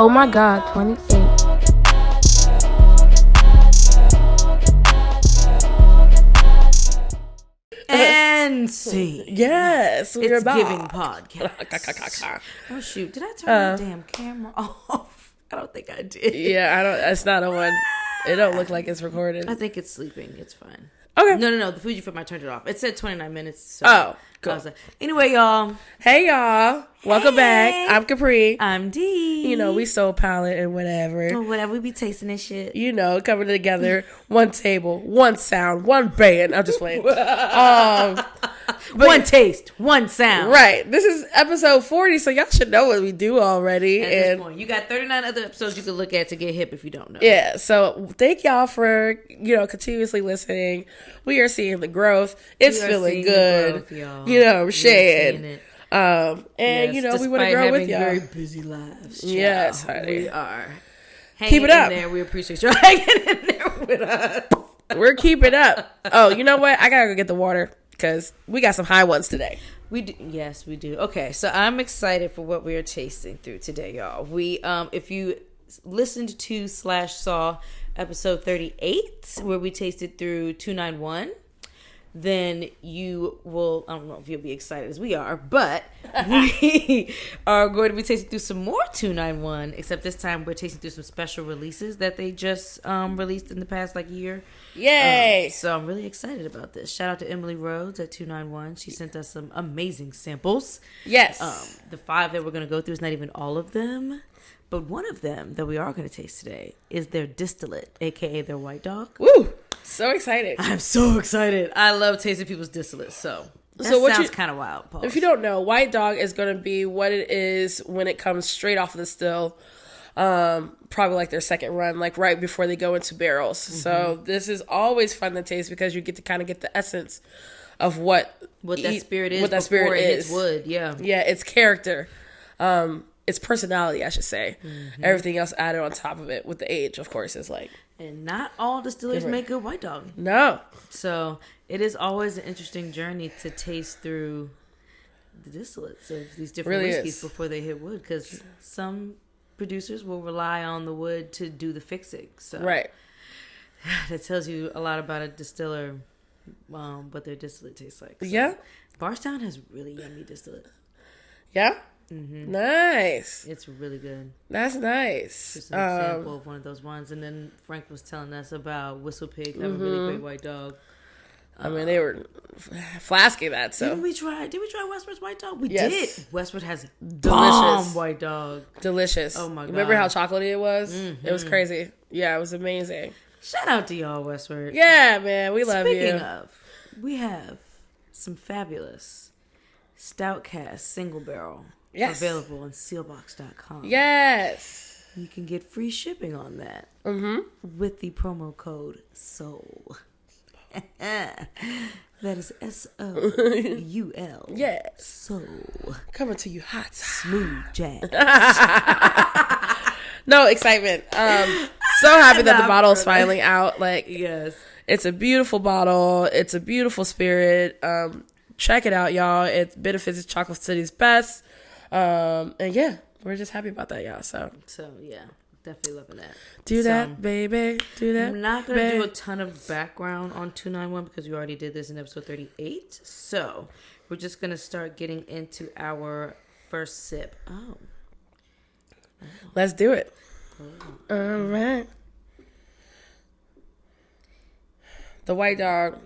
Oh my God, 28. And see. Yes, we're It's back. Giving Podcast. Oh shoot, did I turn the damn camera off? I don't think I did. Yeah, I don't. That's not a one. It don't look like it's recorded. I think it's sleeping. It's fine. Okay. No. The Fujifilm, I turned it off. It said 29 minutes. So Oh, cool. Anyway, y'all. Hey, y'all. Welcome back. I'm Capri. I'm Dee. You know, we so Palate and whatever. Oh, whatever. We be tasting this shit. You know, coming together. One table, one sound, one band. I'm just playing. One taste, one sound. Right. This is episode 40, so y'all should know what we do already. At this point, you got 39 other episodes you can look at to get hip if you don't know. Yeah, so thank y'all for, continuously listening. We are seeing the growth. It's feeling good. Growth, you know, I'm saying. it. And, Yes, we want to grow with y'all. Very busy lives. Child. Yes, honey. We are. Keep it up. In there. We appreciate you hanging in there with us. We're keeping up. Oh, you know what? I got to go get the water because we got some high ones today. We do. Yes, we do. Okay, so I'm excited for what we are tasting through today, y'all. We, if you listened to / saw episode 38, where we tasted through 291, then you will, I don't know if you'll be excited as we are, but we are going to be tasting through some more 291, except this time we're tasting through some special releases that they just released in the past year. Yay! So I'm really excited about this. Shout out to Emily Rhodes at 291. She sent us some amazing samples. Yes. The 5 that we're going to go through is not even all of them, but one of them that we are going to taste today is their distillate, aka their white dog. Woo! So excited. I'm so excited. I love tasting people's distillates. So what sounds kind of wild. Pause. If you don't know, white dog is going to be what it is when it comes straight off of the still. Probably like their second run, like right before they go into barrels. Mm-hmm. So this is always fun to taste because you get to kind of get the essence of what that spirit is. What that spirit is. Hits wood. Yeah. Yeah. Its character. Its personality, I should say. Mm-hmm. Everything else added on top of it with the age, of course, is like. And not all distillers make good white dog. No. So it is always an interesting journey to taste through the distillates of these different whiskeys before they hit wood. Because some producers will rely on the wood to do the fixing. So right. That tells you a lot about a distiller, what their distillate tastes like. So yeah. Bardstown has really yummy distillate. Yeah? Mm-hmm. Nice. It's really good. That's nice. Just an example of one of those ones. And then Frank was telling us about Whistle Pig having a really great white dog. I mean, they were flasking that. So did we try Westward's white dog? We did. Westward has delicious white dog. Delicious. Oh my god! Remember how chocolatey it was? Mm-hmm. It was crazy. Yeah, it was amazing. Shout out to y'all, Westward. Yeah, man, we love you. Speaking of, we have some fabulous Stout Cask single barrel available on Seelbachs.com. Yes, you can get free shipping on that with the promo code SOUL. That is SOUL. Yes. Soul. Coming to you hot. Smooth jazz. No, excitement. So happy that the bottle is finally out. Yes. It's a beautiful bottle. It's a beautiful spirit. Check it out, y'all. It benefits Chocolate City's best. And yeah, we're just happy about that, y'all. So yeah. Definitely loving that. Do that, baby. Do that. I'm not going to do a ton of background on 291 because we already did this in episode 38. So we're just going to start getting into our first sip. Oh. Let's do it. Oh. All right. The white dog,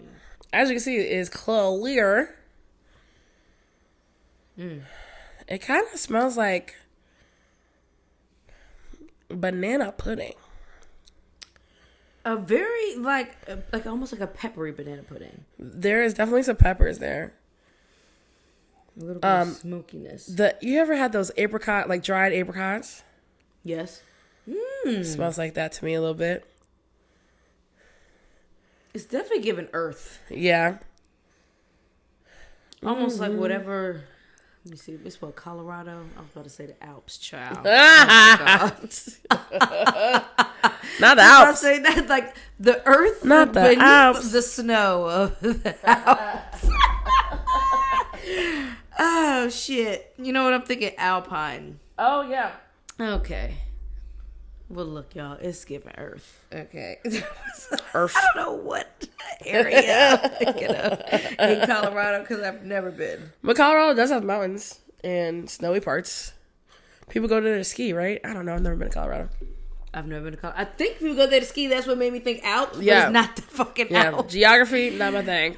as you can see, is clear. It kind of smells like banana pudding. A very like almost like a peppery banana pudding. There is definitely some peppers there. A little bit of smokiness. You ever had those apricot, like dried apricots? Yes. Smells like that to me a little bit. It's definitely giving earth. Yeah. Almost like whatever. Let me see. It's what, Colorado? I was about to say the Alps, child. Not the Alps. I was say that like the earth, not the Alps, the snow of the Alps. Oh shit! You know what I'm thinking? Alpine. Oh yeah. Okay. Well, look, y'all, it's giving Earth. Okay. Earth. I don't know what area I'm thinking of in Colorado because I've never been. But Colorado does have mountains and snowy parts. People go there to ski, right? I don't know. I've never been to Colorado. I've never been to Colorado. I think people go there to ski. That's what made me think out. But Yeah. it's not the fucking out. Geography, not my thing.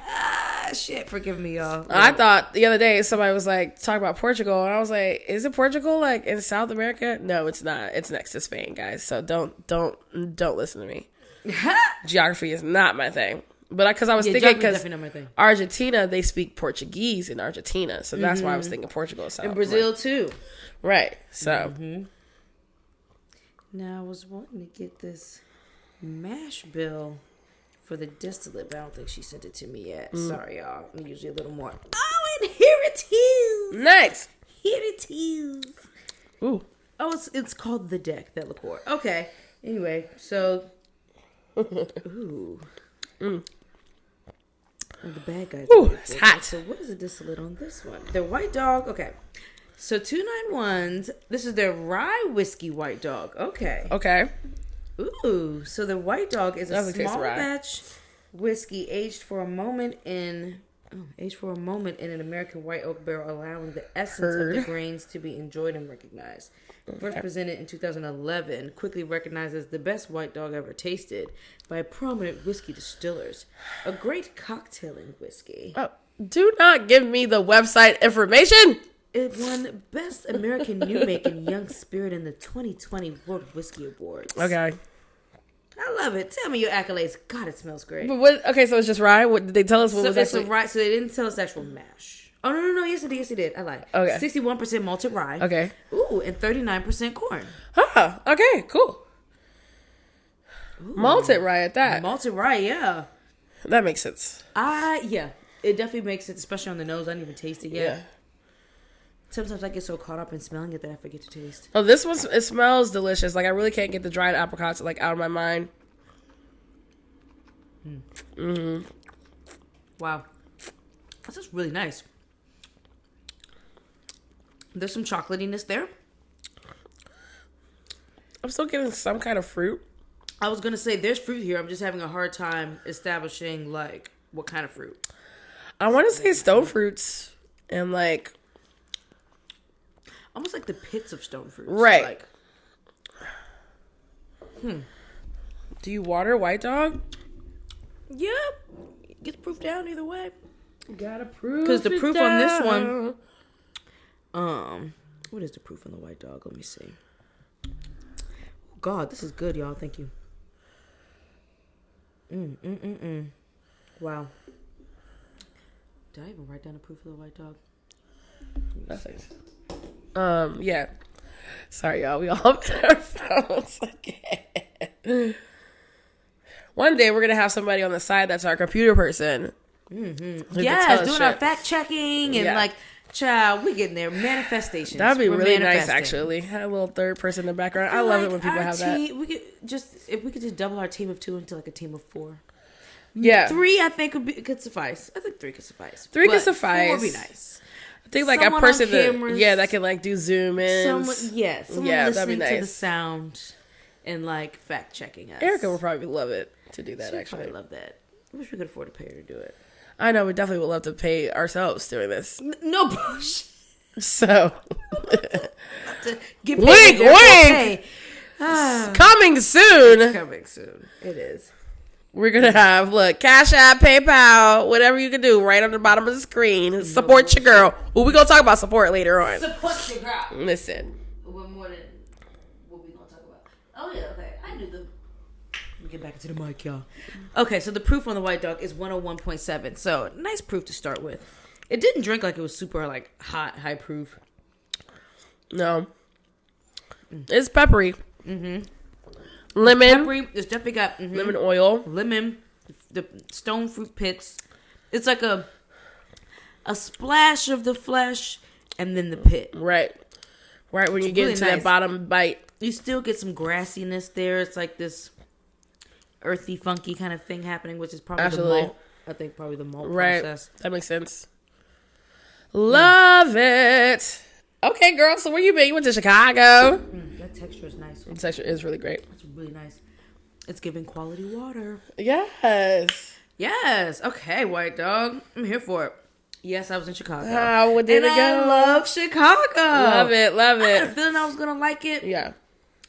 Shit, forgive me, y'all. I thought the other day somebody was like talking about Portugal, and I was like, "Is it Portugal like in South America?" No, it's not. It's next to Spain, guys. So don't listen to me. Geography is not my thing. But because I was thinking, because Argentina, they speak Portuguese in Argentina, so that's why I was thinking Portugal. In Brazil too, right? So now I was wanting to get this mash bill for the distillate, but I don't think she sent it to me yet. Sorry, y'all. I'm usually a little more. Oh, and here it is. Nice. Here it is. Ooh. Oh, it's called the Decc, that liqueur. Okay. Anyway, so. Ooh. Oh, the bad guys. Ooh, it's hot. So what is the distillate on this one? The White Dog. Okay. So 291s. This is their rye whiskey White Dog. Okay. Okay. Ooh, so the White Dog is a small batch whiskey aged for a moment in an American white oak barrel, allowing the essence of the grains to be enjoyed and recognized. First presented in 2011, quickly recognized as the best White Dog ever tasted by prominent whiskey distillers. A great cocktailing whiskey. Oh, do not give me the website information. It won Best American New Make and Young Spirit in the 2020 World Whiskey Awards. Okay. I love it. Tell me your accolades. God, it smells great. But what? Okay, so it's just rye. What did they tell us? What was actually? Rye. So they didn't tell us the actual mash. Oh no. Yes, it did. Yes, it did. I lied. Okay. 61% malted rye. Okay. Ooh, and 39% corn. Huh. Okay. Cool. Ooh. Malted rye at that. Malted rye. Yeah. That makes sense. Yeah. It definitely makes sense, especially on the nose. I didn't even taste it yet. Yeah. Sometimes I get so caught up in smelling it that I forget to taste. Oh, this one, it smells delicious. Like, I really can't get the dried apricots, like, out of my mind. Wow. This is really nice. There's some chocolatiness there. I'm still getting some kind of fruit. I was going to say, there's fruit here. I'm just having a hard time establishing, like, what kind of fruit. I want to say stone fruits and, like... almost like the pits of stone fruits. Right. Like, Do you water White Dog? Yeah. Get the proof down either way. Gotta proof because the proof down. on this one. What is the proof on the White Dog? Let me see. Oh, God, this is good, y'all. Thank you. Wow. Did I even write down the proof of the White Dog? That's nice. Yeah. Sorry, y'all. We all have our phones again. One day we're gonna have somebody on the side that's our computer person. Yes, doing our fact checking and like, child, we getting there. Manifestations. That'd be really nice, actually. Have a little third person in the background. I love it when people have that. We could if we could just double our team of 2 into like a team of 4. Yeah, 3 I think could suffice. I think 3 could suffice. 3 could suffice. 4 would be nice. I think like someone a person that can like do zoom in. Someone listening to the sound and like fact checking us. Erica would probably love it to do that. She'd actually, probably love that. I wish we could afford to pay her to do it. I know we definitely would love to pay ourselves doing this. No bullshit. So, get wink, wink. Coming soon. It's coming soon. It is. We're gonna have Cash App, PayPal, whatever you can do, right on the bottom of the screen. Support your girl. Well, we're gonna talk about support later on. Support your girl. Listen. We're more than what we gonna talk about. Oh yeah, okay. I knew them. Let me get back into the mic, y'all. Okay, so the proof on the White Dog is 101.7. So nice proof to start with. It didn't drink like it was super like high proof. No. It's peppery. Lemon. Peppery. It's definitely got lemon oil. Lemon. The stone fruit pits. It's like a splash of the flesh and then the pit. Right when you get into that bottom bite. You still get some grassiness there. It's like this earthy, funky kind of thing happening, which is probably the malt. I think probably the malt process. That makes sense. Love it. Okay, girl. So where you been? You went to Chicago. That texture is nice. The texture is really great. It's really nice. It's giving quality water. Yes. Yes. Okay, White Dog. I'm here for it. Yes, I was in Chicago. How did it go? I love Chicago. Love it. Love I had a it. feeling I was going to like it. Yeah.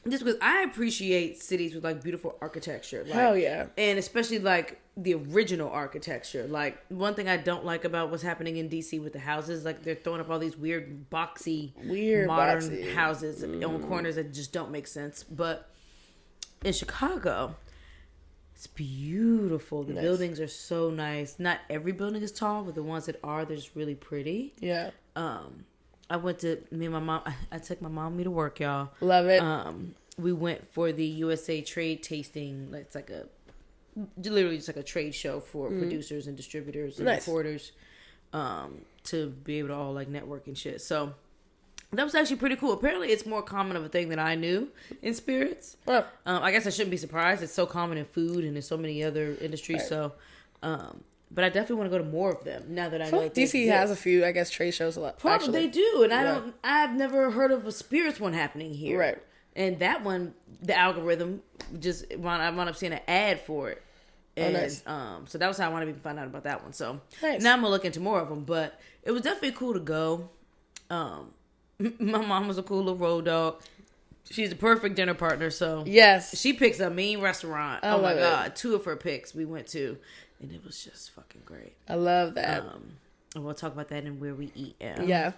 Just because I appreciate cities with like beautiful architecture. Like, Hell yeah. And especially like the original architecture. Like one thing I don't like about what's happening in DC with the houses, like they're throwing up all these weird modern houses on corners that just don't make sense. But in Chicago, it's beautiful. The buildings are so nice. Not every building is tall, but the ones that are, they're just really pretty. Yeah. I went to me and my mom. I took my mom and me to work, y'all. Love it. We went for the USA Trade tasting. It's like literally just like a trade show for producers and distributors and reporters, to be able to all like network and shit. So that was actually pretty cool. Apparently, it's more common of a thing than I knew in spirits. Well, I guess I shouldn't be surprised. It's so common in food and in so many other industries. Right. So, but I definitely want to go to more of them now that I know. DC has a few, I guess, trade shows a lot. Probably they do, and I've never heard of a spirits one happening here. Right. And that one, the algorithm just I wound up seeing an ad for it. And, nice. So that was how I wanted to find out about that one. So nice. Now I'm gonna look into more of them. But it was definitely cool to go. My mom was a cool little road dog. She's a perfect dinner partner. So yes, she picks a mean restaurant. Oh my god, 2 of her picks we went to, and it was just fucking great. I love that. And we'll talk about that in where we eat. Yeah.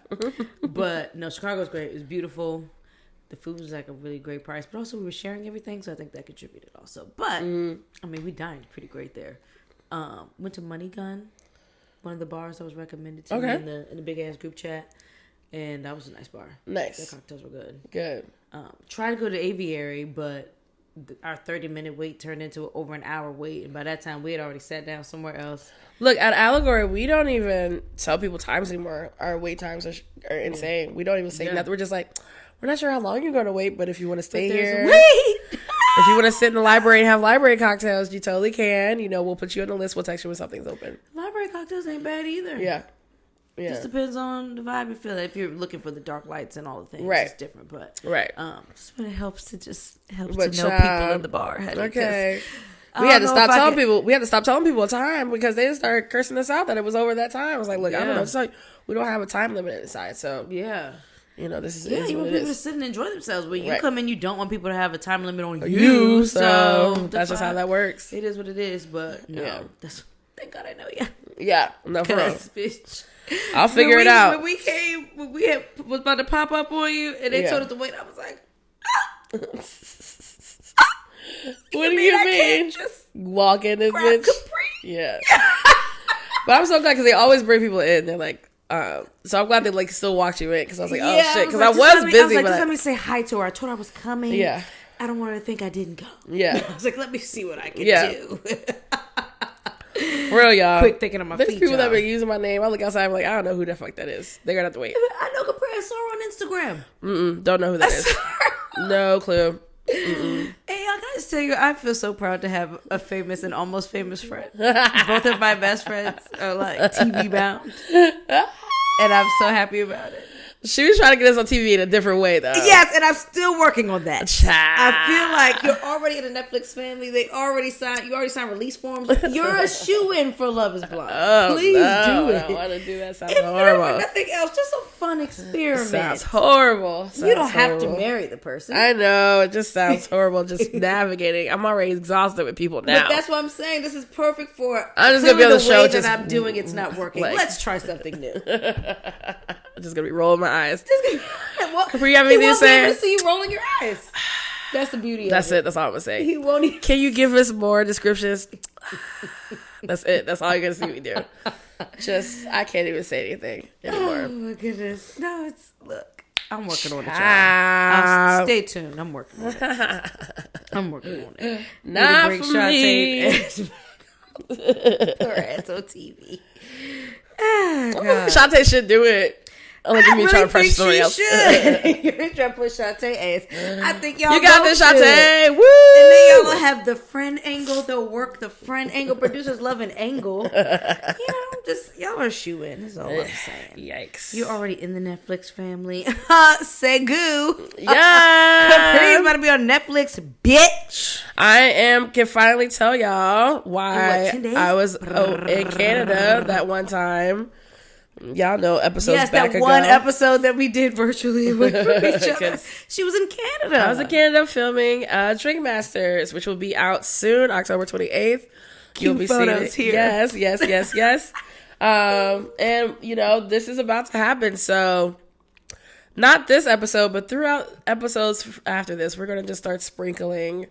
But no, Chicago's great. It was beautiful. The food was like a really great price, but also we were sharing everything, so I think that contributed also. But I mean, we dined pretty great there. Went to Money Gun, one of the bars that was recommended to me in the big ass group chat, and that was a nice bar. Nice. The cocktails were good. Good. Tried to go to Aviary, but our 30-minute wait turned into over an hour wait, and by that time we had already sat down somewhere else. Look, at Allegory, we don't even tell people times anymore. Our wait times are insane. We don't even say nothing. We're just like, we're not sure how long you're going to wait, but if you want to stay here, if you want to sit in the library and have library cocktails, you totally can. You know, we'll put you on the list. We'll text you when something's open. Library cocktails ain't bad either. Yeah. Just depends on the vibe you feel. If you're looking for the dark lights and all the things, it's different. But just when it helps to know people in the bar. Okay. We had to stop telling people. We had to stop telling people a time because they started cursing us out that it was over that time. I was like, look, I don't know. So we don't have a time limit inside. So you know, this is you want people to sit and enjoy themselves. When you come in, you don't want people to have a time limit on you. So that's just how that works. It is what it is. But no, thank God I know you. Yeah, no, for real. Bitch. I'll figure it out. When we was about to pop up on you, and they told us to wait, I was like, what do you mean? Just walk in this bitch. Yeah. But I'm so glad because they always bring people in. They're like, so I'm glad they like still walked you in because I was like, oh shit, because I was busy. I was like, just let me say hi to her. I told her I was coming. Yeah. I don't want her to think I didn't go. Yeah. I was like, let me see what I can do. For real, y'all. Quick thinking on my feet. There's people that been using my name. I look outside, I'm like, I don't know who the fuck that is. They're gonna have to wait. I know Capri. I saw her on Instagram. Don't know who that is. No clue. Hey, y'all, can I just tell you, I feel so proud to have a famous and almost famous friend. Both of my best friends are like TV bound. And I'm so happy about it. She was trying to get us on TV in a different way, though. Yes, and I'm still working on that. Child. I feel like you're already in a Netflix family. You already signed release forms. You're a shoo-in for Love is Blind. Oh, Please do it. I don't want to do that. Sounds horrible. For nothing else, just a fun experiment. Sounds horrible. You don't have to marry the person. I know. It just sounds horrible just navigating. I'm already exhausted with people now. But that's what I'm saying. This is perfect for I'm just going to be on the show. That I'm doing it's not working. Let's try something new. I'm just going to be rolling my eyes. Capri, you have anything to say? He won't be able to see you rolling your eyes. That's the beauty of it. That's it. That's all I'm going to say. He won't even... Can you give us more descriptions? That's it. That's all you're going to see me do. I can't even say anything anymore. Oh, my goodness. No, look, I'm working on it, y'all. Stay tuned. I'm working on it. I'm working on it. Not for me. Or SOTV. Oh, Shantae should do it. Look at me trying to pressure somebody else. You're trying to push Shantae ass. I think y'all You got this, Shantae. Woo! And then y'all will have the friend angle. They'll work the friend angle. Producers love an angle. Just y'all are shooing. That's all I'm saying. Yikes! You're already in the Netflix family. Segu. Yeah. Capri's about to be on Netflix, bitch. Can finally tell y'all why 10 days? I was in Canada that one time. Y'all know episodes back ago. Yes, that one episode that we did virtually with each other. She was in Canada. I was in Canada filming Drink Masters, which will be out soon, October 28th. You'll be seeing it here. Yes. And, this is about to happen. So, not this episode, but throughout episodes after this, we're going to just start sprinkling,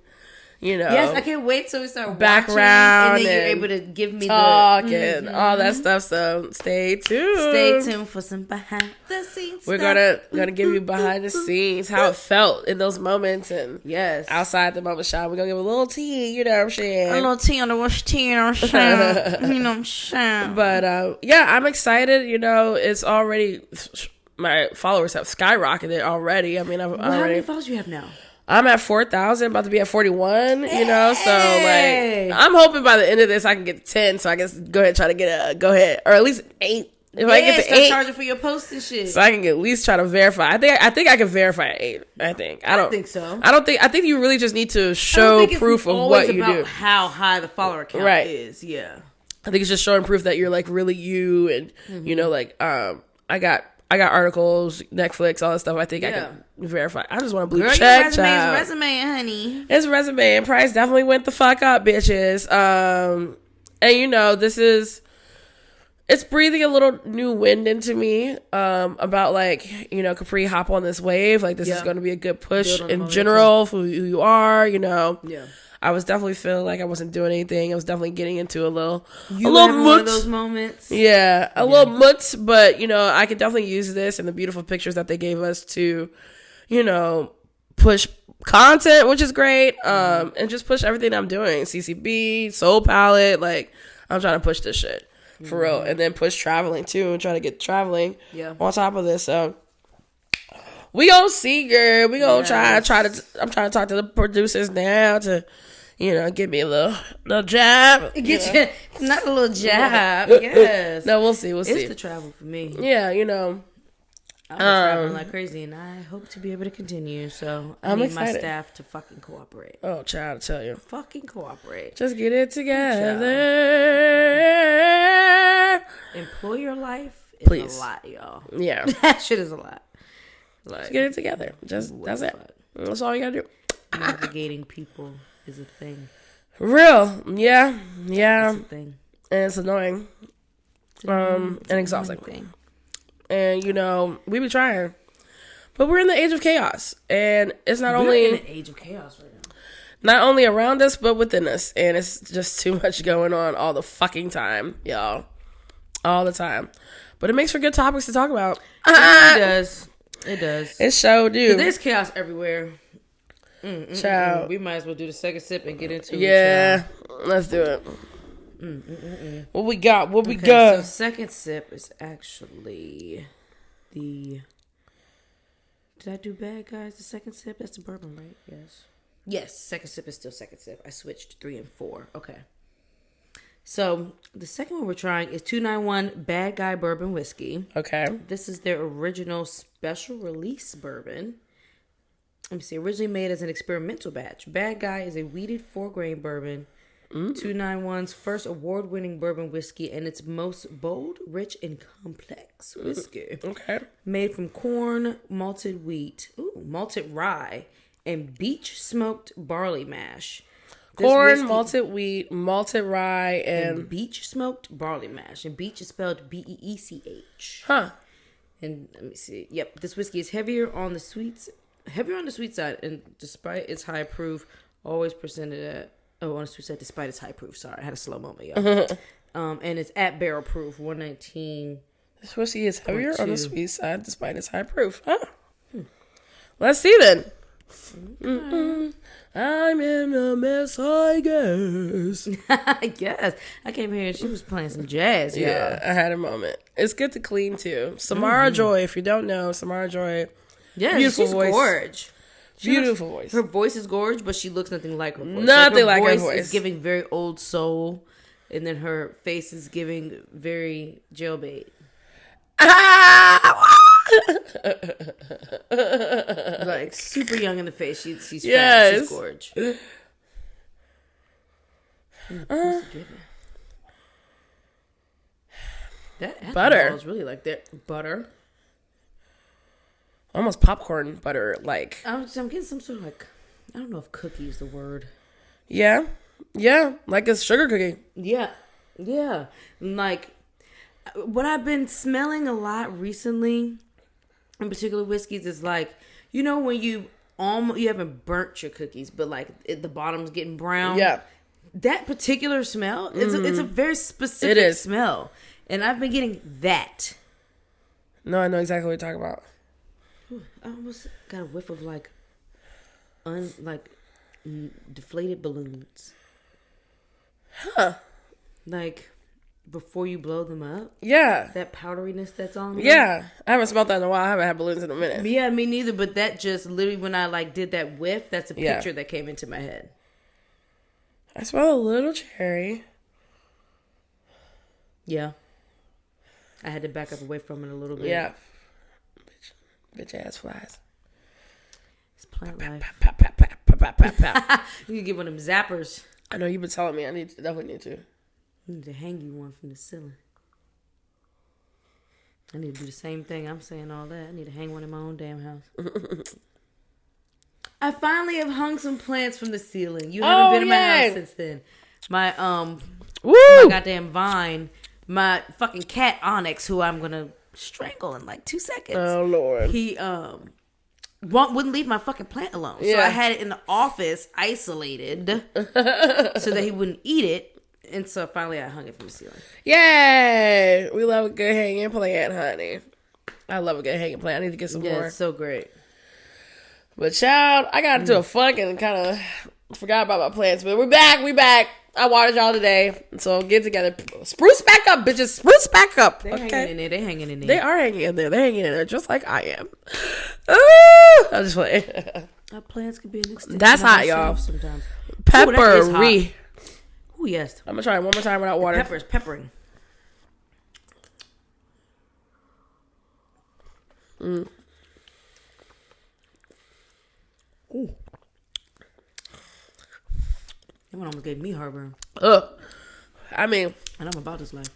Yes, I can't wait till we start background watching, and then you're able to give me talk and all that stuff. So stay tuned. Stay tuned for some behind the scenes. We're gonna give you behind the scenes, how it felt in those moments, and outside the moment shot. We're gonna give a little tea. You know what I'm saying? A little tea on the wash, tea on our shot. You know what I'm saying? But I'm excited. It's already my followers have skyrocketed already. I mean, how many followers do you have now? I'm at 4,000, about to be at 41, so like, I'm hoping by the end of this I can get to 10, so I guess go ahead and try to get or at least 8. If I get to 8, charging for your post and shit. So I can at least try to verify. I think I can verify at 8. I don't think so. I think you really just need to show proof of what you do. How high the follower count is, yeah. I think it's just showing proof that you're like really you, and I got articles, Nextflix, all that stuff. I think I can verify. I just want a blue check. Your resume, honey. It's a resume, and price definitely went the fuck up, bitches. And it's breathing a little new wind into me. About Capri, hop on this wave. Like this is going to be a good push in general for who you are. Yeah. I was definitely feeling like I wasn't doing anything. I was definitely getting into a little one of those moments. Yeah, a little mutt, but I could definitely use this and the beautiful pictures that they gave us to, push content, which is great. And just push everything I'm doing. CCB, Soul Palate, like I'm trying to push this shit for real, and then push traveling too, and try to get traveling on top of this. So we gonna see, girl. We gonna try to. I'm trying to talk to the producers now to, give me a little job. Get you not a little job. Yes. No, we'll see. It's the travel for me. Yeah, I'm traveling like crazy, and I hope to be able to continue. So I'm need my staff to fucking cooperate. Oh, child, I tell you, fucking cooperate. Just get it together. Employer life is Please. A lot, y'all. Yeah, that shit is a lot. Like, just get it together. That's it. That's all you gotta do. Navigating people is a thing. Real, yeah. It's a thing. And it's annoying. And exhausting. Thing. And we be trying, but we're in the age of chaos, and it's not only in an age of chaos right now. Not only around us, but within us, and it's just too much going on all the fucking time, y'all, all the time. But it makes for good topics to talk about. It does. It does. It sure do. There's chaos everywhere. Child. We might as well do the second sip and get into it. Yeah, let's do it. What we got? What we got? So second sip is actually the. Did I do bad guys? The second sip, that's the bourbon, right? Yes. Yes. Second sip is still second sip. I switched 3 and 4. Okay. So the second one we're trying is 291 Bad Guy Bourbon Whiskey. Okay. This is their original special release bourbon. Let me see. Originally made as an experimental batch. Bad Guy is a wheated 4-grain bourbon. 291's first award-winning bourbon whiskey and its most bold, rich, and complex whiskey. Okay. Made from corn, malted wheat, malted rye, and beech-smoked barley mash. Corn, malted wheat, malted rye, and beech-smoked barley mash. And beech is spelled B-E-E-C-H. Huh. And let me see. Yep, this whiskey is heavier on the sweet side, and despite its high proof, always presented at. Oh, on the sweet side, despite its high proof. Sorry, I had a slow moment, y'all. And it's at barrel proof, 119. This whiskey is heavier on the sweet side, despite its high proof. Huh? Let's see then. I'm in a mess, I guess. I guess. I came here and she was playing some jazz, y'all. Yeah, I had a moment. It's good to clean too. Samara Joy, if you don't know, Samara Joy. Yeah, beautiful she's voice. gorge. Beautiful voice. Her voice is gorge, but she looks nothing like her voice. Nothing like her Her voice. is giving very old soul, and then her face is giving very jailbait. Like super young in the face. She's fat. She's gorge. That butter is really like that butter. Almost popcorn butter, like. I'm getting some sort of like, I don't know if cookie is the word. Yeah, like a sugar cookie. Yeah. Like what I've been smelling a lot recently, in particular whiskeys, is like, you know, when you haven't burnt your cookies, but like the bottom's getting brown. Yeah, that particular smell, it's a very specific smell, and I've been getting that. No, I know exactly what you're talking about. I almost got a whiff of like deflated balloons. Huh. Like before you blow them up. Yeah. That powderiness that's on them. Yeah. I haven't smelled that in a while. I haven't had balloons in a minute. Yeah, me neither, but that just literally when I like did that whiff, that's a picture that came into my head. I smell a little cherry. Yeah. I had to back up away from it a little bit. Yeah. Bitch ass flies. It's plant life. You can get one of them zappers. I know you've been telling me. I definitely need to. I need to hang you one from the ceiling. I need to do the same thing. I'm saying all that. I need to hang one in my own damn house. I finally have hung some plants from the ceiling. You haven't been in my house since then. My my goddamn vine, my fucking cat Onyx, who I'm gonna strangle in like 2 seconds. Oh Lord. He wouldn't leave my fucking plant alone. Yeah. So I had it in the office isolated so that he wouldn't eat it. And so finally I hung it from the ceiling. Yay! We love a good hanging plant, honey. I love a good hanging plant. I need to get some more. It's so great. But child, I got into a funk and kind of forgot about my plants. But we're back. I watered y'all today. So get together. Spruce back up, bitches. Spruce back up. They're hanging in there. They are hanging in there. They're hanging in there just like I am. Ooh, I'm just playing. Our plants could be an extension. That's hot, y'all. Sometimes. Peppery. Oh, yes. I'm going to try it one more time without water. Pepper is peppering. Ooh. That one almost gave me heartburn. I mean. And I'm about this life.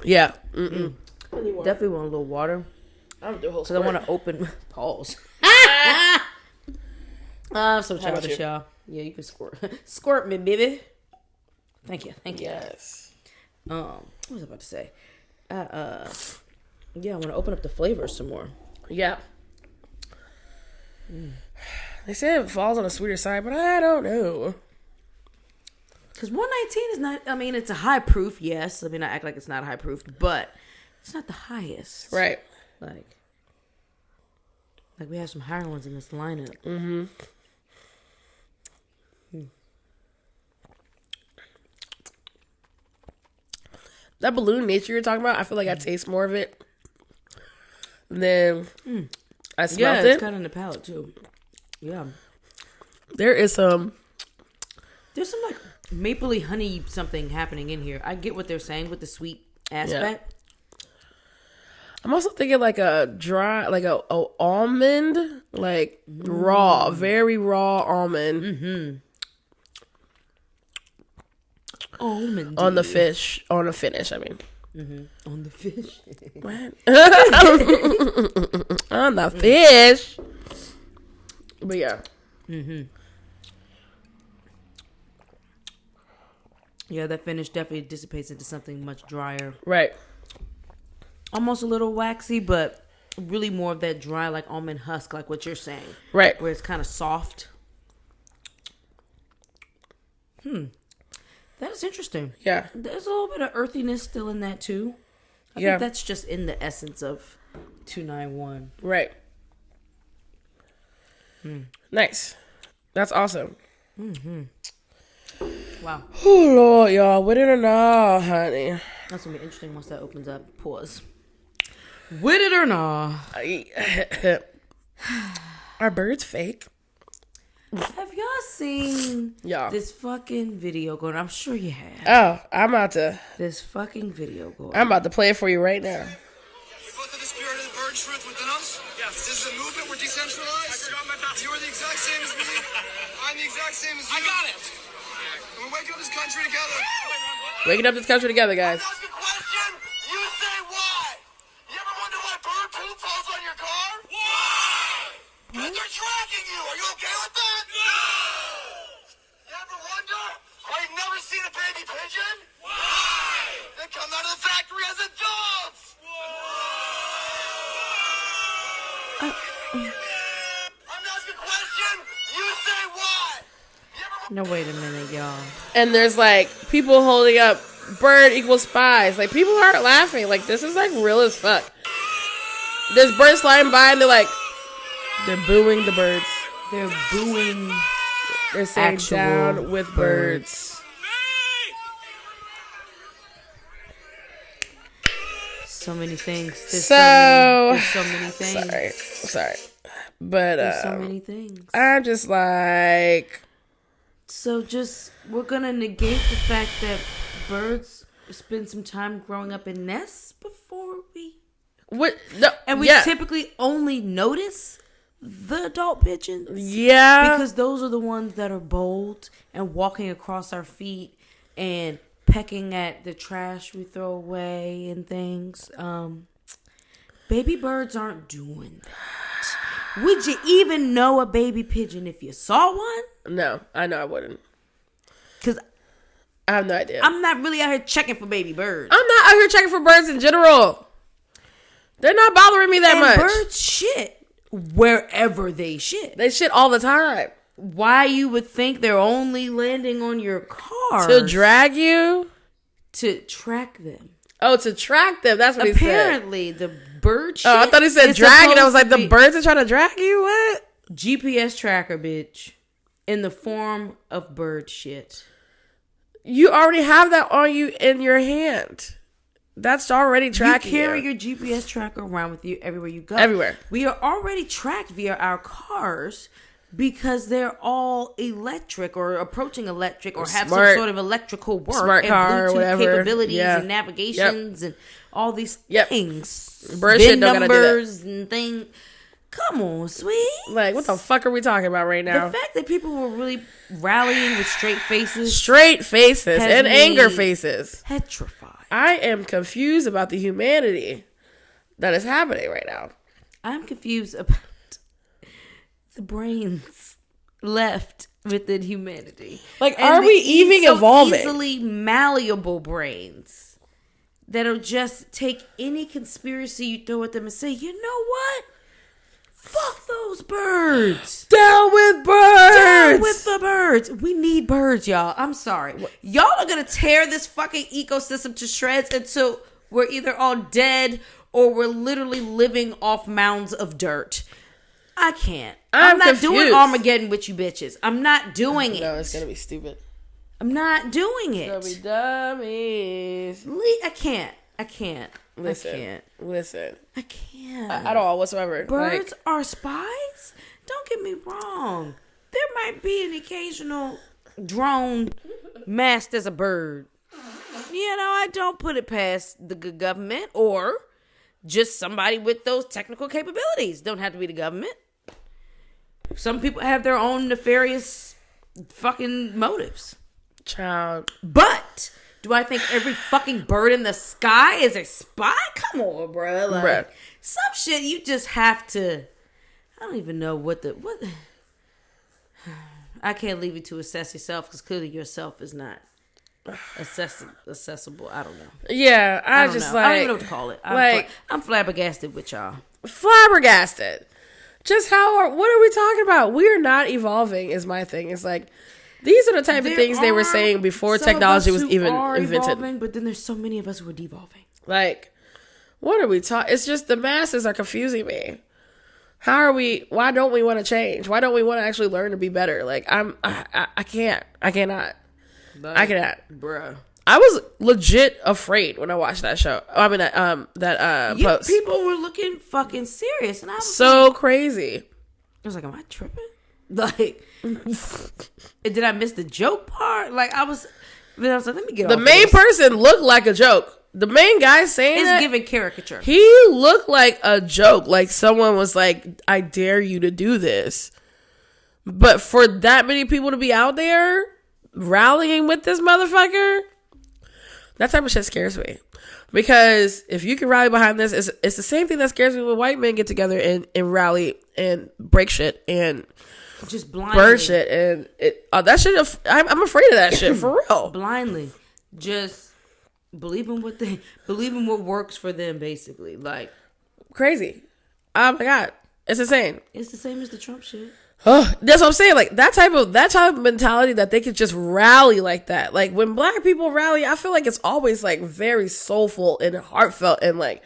Yeah. Definitely want a little water. I'm going to do a whole because I want to open. Pause. I'm so childish, y'all. Yeah, you can squirt. Squirt me, baby. Thank you. Yes. What was I about to say? Yeah, I want to open up the flavors some more. Yeah. They say it falls on the sweeter side, but I don't know. Because 119 is not, I mean, it's a high proof, yes. I mean, I act like it's not high proof, but it's not the highest. Right. Like we have some higher ones in this lineup. Mm-hmm. That balloon nature you're talking about, I feel like I taste more of it than I smelled it. Yeah, it's kind of in the palate too. Yeah. There's some like mapley honey something happening in here. I get what they're saying with the sweet aspect. Yeah. I'm also thinking like a dry, like a almond, like raw, very raw almond. Mm-hmm. Almond on the finish. I mean, on the fish. What? On the fish. But yeah. Yeah, that finish definitely dissipates into something much drier. Right. Almost a little waxy, but really more of that dry, like almond husk, like what you're saying. Right. Where it's kind of soft. That is interesting. Yeah. There's a little bit of earthiness still in that too. I think that's just in the essence of 291. Right. Nice. That's awesome. Wow. Oh, Lord, y'all. With it or not, honey? That's going to be interesting once that opens up. Pause. With it or not? Are birds fake? Have y'all seen this fucking video going? I'm sure you have. Oh, I'm about to. This fucking video going. I'm about to play it for you right now. We both have the spirit of the bird truth within us. Yes. This is a movement. We're decentralized. You are the exact same as me. I'm the exact same as you. I got it. And we're waking up this country together. Waking up this country together, guys. Ask a question. You say why. You ever wonder why bird poop falls on your car? Why? Because they're tracking you. Are you okay with that? No. You ever wonder why you've never seen a baby pigeon? Why? They come out of the factory as adults. I'm asking a question. You say why. No, wait a minute, y'all. And there's like people holding up bird equals spies. Like people aren't laughing. Like this is like real as fuck. There's birds flying by and they're booing the birds. They're booing. They're saying down with birds. So many things. There's so many things. Sorry. But there's so many things. I'm just like. So we're gonna negate the fact that birds spend some time growing up in nests before we. What? No, and we typically only notice the adult pigeons. Yeah. Because those are the ones that are bold and walking across our feet and pecking at the trash we throw away and things. Baby birds aren't doing that. Would you even know a baby pigeon if you saw one? No, I know I wouldn't. Because I have no idea. I'm not really out here checking for baby birds. I'm not out here checking for birds in general. They're not bothering me that much. Birds shit wherever they shit. They shit all the time. Why you would think they're only landing on your car to drag you? To track them. Oh, to track them. That's what he said. Apparently, the bird shit. Oh, I thought he said drag, and I was like, the birds are trying to drag you? What? GPS tracker, bitch. In the form of bird shit. You already have that on you in your hand. That's already tracking you. You carry your GPS tracker around with you everywhere you go. Everywhere. We are already tracked via our cars because they're all electric or approaching electric or have some sort of electrical work. Smart car and Bluetooth or whatever. capabilities and navigations and all these things. Bird shit don't gotta do numbers and things. Come on, sweet. Like, what the fuck are we talking about right now? The fact that people were really rallying with straight faces. Straight faces and anger faces. Petrified. I am confused about the humanity that is happening right now. I'm confused about the brains left within humanity. Like, are we even evolving? Easily malleable brains that'll just take any conspiracy you throw at them and say, you know what? Fuck those birds. Down with birds. Down with the birds. We need birds, y'all. I'm sorry. Y'all are going to tear this fucking ecosystem to shreds until we're either all dead or we're literally living off mounds of dirt. I can't. I'm not doing Armageddon with you bitches. I'm not doing it. No, it's going to be stupid. I'm not doing it. It's going to be dummies. I can't. Listen. I can't. At all whatsoever. Birds are spies? Don't get me wrong. There might be an occasional drone masked as a bird. You know, I don't put it past the good government or just somebody with those technical capabilities. Don't have to be the government. Some people have their own nefarious fucking motives. Child. But do I think every fucking bird in the sky is a spy? Come on, bro. Like, some shit you just have to. I don't even know what. I can't leave you to assess yourself because clearly yourself is not accessible. I don't know. Yeah, I don't even know what to call it. I'm flabbergasted with y'all. Flabbergasted. Just what are we talking about? We're not evolving is my thing. It's like, these are the type of things they were saying before technology was even invented. Evolving, but then there's so many of us who are devolving. Like, what are we talking? It's just the masses are confusing me. Why don't we want to change? Why don't we want to actually learn to be better? Like, I cannot. Like, I cannot. Bruh. I was legit afraid when I watched that show. I mean, that post. People were looking fucking serious. And I was So crazy. I was like, am I tripping? Like, did I miss the joke part? Like, I was like, let me get The off main this. person looked like a joke. The main guy saying It's that, giving caricature. he looked like a joke. Like someone was like, I dare you to do this. But for that many people to be out there rallying with this motherfucker, that type of shit scares me. Because if you can rally behind this, it's the same thing that scares me when white men get together and rally and break shit and just blindly. burn shit. And that shit, I'm afraid of that shit, for real. Blindly. Just believing what works for them, basically. Like, Crazy. Oh my God. It's insane. it's the same as the Trump shit. Oh, that's what I'm saying. Like that type of mentality that they could just rally like that. Like when black people rally, I feel like it's always like very soulful and heartfult and like,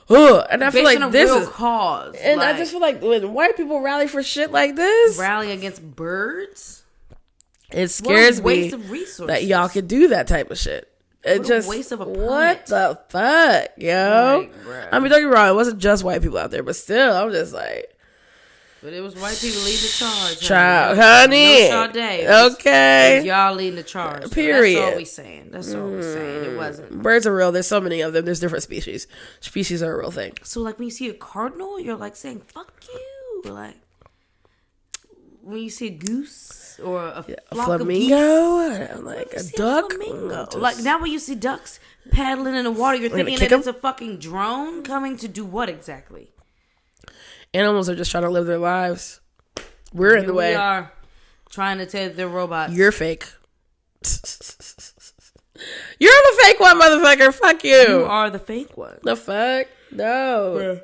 and I feel Based like on a this real is cause. and like, I just feel like when white people rally for shit like this, rally against birds. it scares What a waste me of resources. that y'all could do that type of shit. It What a just waste of a what permit. the fuck, yo. Like, bruh. I mean, don't get me wrong, it wasn't just white people out there, but still, I'm just like, But it was white people leading the charge. child, honey. No Sade. Okay. Y'all leading the charge. So Period. That's all we saying. That's all we saying. It wasn't. Birds are real. There's so many of them. There's different species. Species are a real thing. So, like, when you see a cardinal, you're like saying, fuck you. Like, when you see a goose or a flock of geese, Flamingo, like you a see duck. flamingo. Just- Like, now when you see ducks paddling in the water, you're gonna thinking kick that it's 'em? a fucking drone coming to do what exactly? Animals are just trying to live their lives. We're in Here the way. we are trying to tell they're robots. You're fake. You're the fake one, motherfucker. Fuck you. You are the fake one. The fuck? No.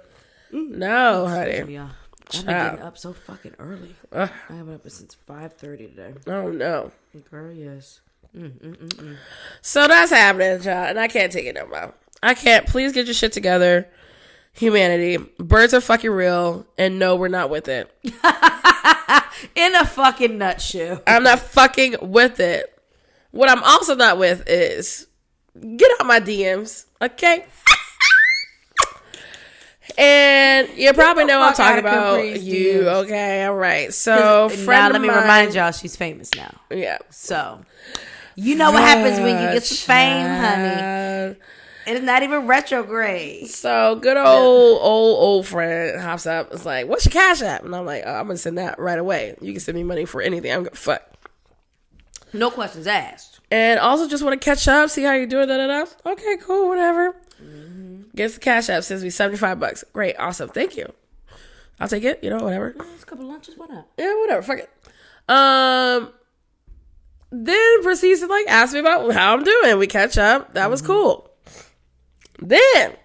No, honey. Yeah. I've been getting up so fucking early. I haven't been up since 5:30 today. Oh, no. Girl, yes. So that's happening, y'all. And I can't take it no more. I can't. Please get your shit together. Humanity. Birds are fucking real. And no, we're not with it. In a fucking nutshell. I'm not fucking with it. What I'm also not with is get out my DMs, okay? And you probably know I'm fuck talking out of about Capri's you, DMs. okay? All right. So, Now friend let me of mine, remind y'all, she's famous now. yeah. So, you know what happens when you get some fame, honey. Child. And it's not even retrograde. So good old friend hops up. It's like, what's your Cash App? And I'm like, I'm gonna send that right away. You can send me money for anything. I'm gonna fuck. No questions asked. And also just want to catch up, see how you're doing. Okay, cool, whatever. Gets the Cash App, sends me $75. Great, awesome, thank you. I'll take it. Whatever. It's a couple lunches, why not? Yeah, whatever. Fuck it. Then proceeds to like ask me about how I'm doing. We catch up. That was cool. Then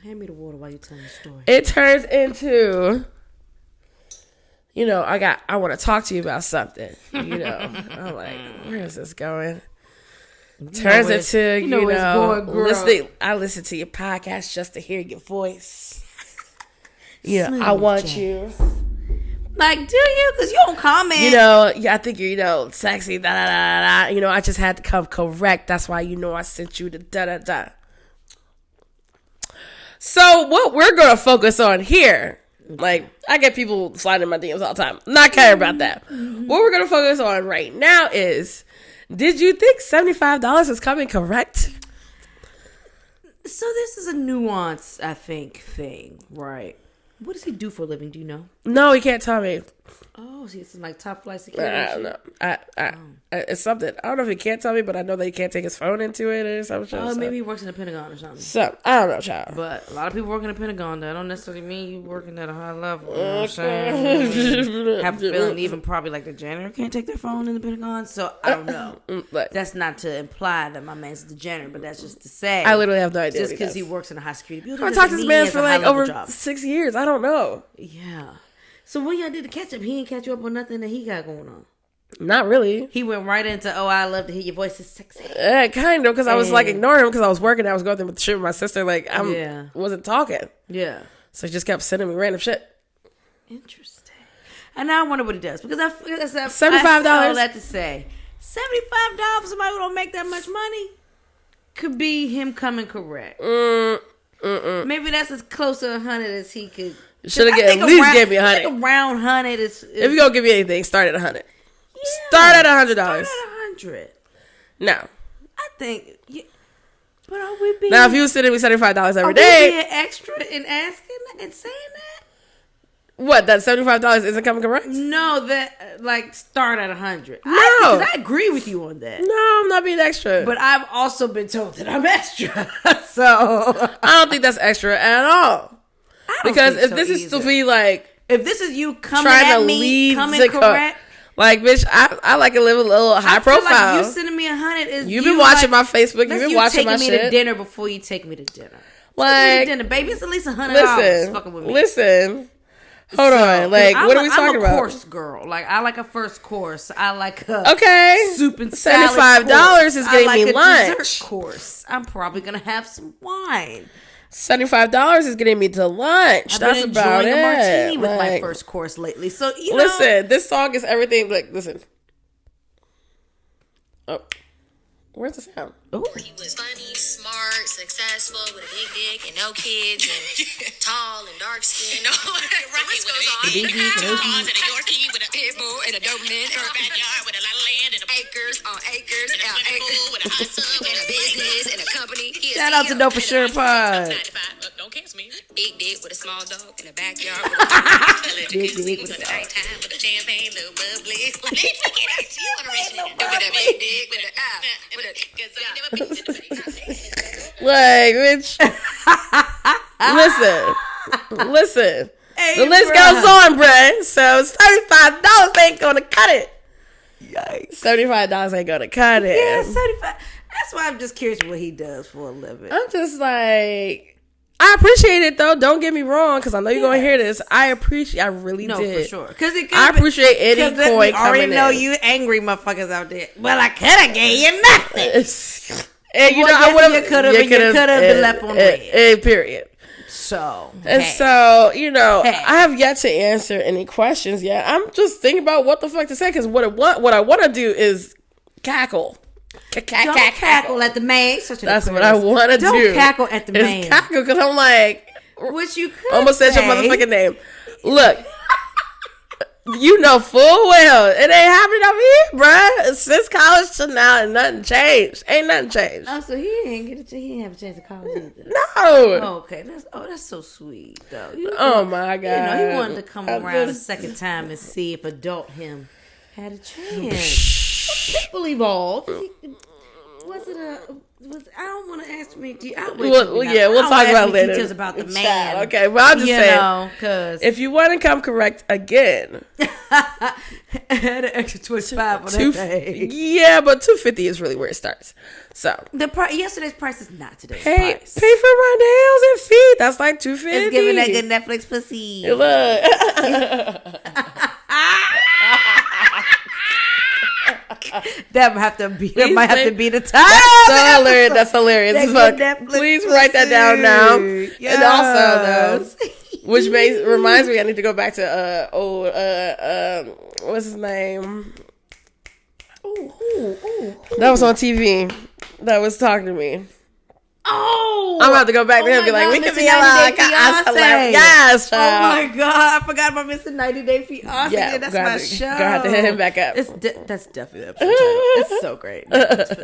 Hand me the water while you tell me the story. it turns into, I want to talk to you about something. I'm like, where is this going? Turns into, it's going, girl. I listen to your podcast just to hear your voice. I want you. Like, do you? Because you don't comment. I think you're, sexy, da da da da. I just had to come correct. That's why, I sent you the da da da. So what we're going to focus on here, like, I get people sliding in my DMs all the time. Not care about that. What we're going to focus on right now is, did you think $75 was coming correct? So this is a nuance, I think, thing, right? What does he do for a living? Do you know? No, he can't tell me. Oh, so it's like top flight security. I don't know. It's something. I don't know if he can't tell me, but I know that he can't take his phone into it or something. Oh, maybe he works in the Pentagon or something. So, I don't know, child. But a lot of people work in the Pentagon. That don't necessarily mean you working at a high level. You know what I'm saying? Have a feeling even probably like the janitor can't take their phone in the Pentagon. So I don't know. But That's not to imply that my man's the janitor, but that's just to say. I literally have no idea. Just because he works in a high security building. I've talked to this doesn't man mean he for has a like high-level over job. 6 years. I don't know. Yeah. So when y'all did the catch up, he didn't catch you up on nothing that he got going on. Not really. He went right into, I love to hear your voice. It's sexy. Kind of, because I was like ignoring him because I was working. I was going through shit with my sister. Like, Yeah. wasn't talking. Yeah. So he just kept sending me random shit. Interesting. And now I wonder what he does because I $75. I said all that to say $75 for somebody who don't make that much money could be him coming correct. Maybe that's as close to 100 as he could. Should have at least gave me 100. I think around 100 is if you gonna give me anything, start at 100. Yeah, start at $100. Start at 100. No. I think. Yeah, but are we being now? If you was sending me $75 every are day, we being extra in asking and saying that? What? That $75 isn't coming correct? No, that like start at 100. No, because I agree with you on that. No, I'm not being extra. But I've also been told that I'm extra, so I don't think that's extra at all. Because if this is to be like, if this is you coming trying at to me, lead coming correct, like bitch, I like to live a little high profile. Like you sending me 100 is you've been watching my Facebook. You've been watching my shit. Taking me to dinner before you take me to dinner. Like dinner, baby, it's at least $100. Fucking with me. Listen. Hold on, like what are we talking about? I'm a course girl. Like I like a first course. I like a soup and salad. $75 is getting me lunch. Dessert course. I'm probably gonna have some wine. $75 is getting me to lunch. I've That's been about enjoying it. a martini with like, my first course lately. So listen, this song is everything. Like listen. Oh, where's the sound? Ooh. He was funny, smart, successful, with a big dick and no kids, and tall and dark skin. No, the list goes on. Big dick, no And kids. a Yorkie with a pit bull and a Doberman, and a backyard with a lot of land and acres on acres and a swimming pool with a hot tub and a business and a company. Shout out to Dope for Sure Pod. Don't kiss me. Big dick with a small dog in the backyard with a Big dick with a nighttime with a champagne, little bubbly. Let me get it. You want to rich nigga with a big dick with a like, bitch. Listen. Hey, the list goes on, bruh. So $75 ain't gonna cut it. Yikes. $75 ain't gonna cut it. Yeah, 75. That's why I'm just curious what he does for a living. I'm just like, I appreciate it though. Don't get me wrong, because I know you're gonna hear this. I really did. For sure. Because I appreciate any coin coming in. I already know you angry motherfuckers out there. Well, I could have gave you nothing. And you well, know, I would have. You could have been left on red. Period. So, and so, I have yet to answer any questions yet. I'm just thinking about what the fuck to say, because what I want to do is cackle. Don't cackle at the man. That's what I want to do. Don't cackle at the man. Cackle, because I'm like, what you could almost say. said your motherfucking name. Look. You know full well it ain't happening over here, bruh. Since college to now, and nothing changed. Ain't nothing changed. Oh, so he didn't have a chance to college either. No. Oh, okay. That's so sweet though. Oh my god. He wanted to come around a second time and see if adult him had a chance. People evolve. I don't want to ask me. We'll talk about it later. Details about the man. Okay, well, I'll just say, because if you want to come correct again, I had an extra 25 on that day. Yeah, but $250 is really where it starts. So yesterday's price is not today's price. Pay for my nails and feet. That's like $250. It's giving that good Netflix pussy. Look. That might have to be the time. That's hilarious. Please write that down now. Yes. And also, though, which reminds me, I need to go back to what's his name? That was on TV. That was talking to me. Oh, I'm about to go back to him and be like, we can be alive. Yes, child. Oh my god, I forgot about Mr. 90 Day Fiance. Yeah, that's my show. Gonna have to hit him back up. That's definitely the episode title. It's so great. It's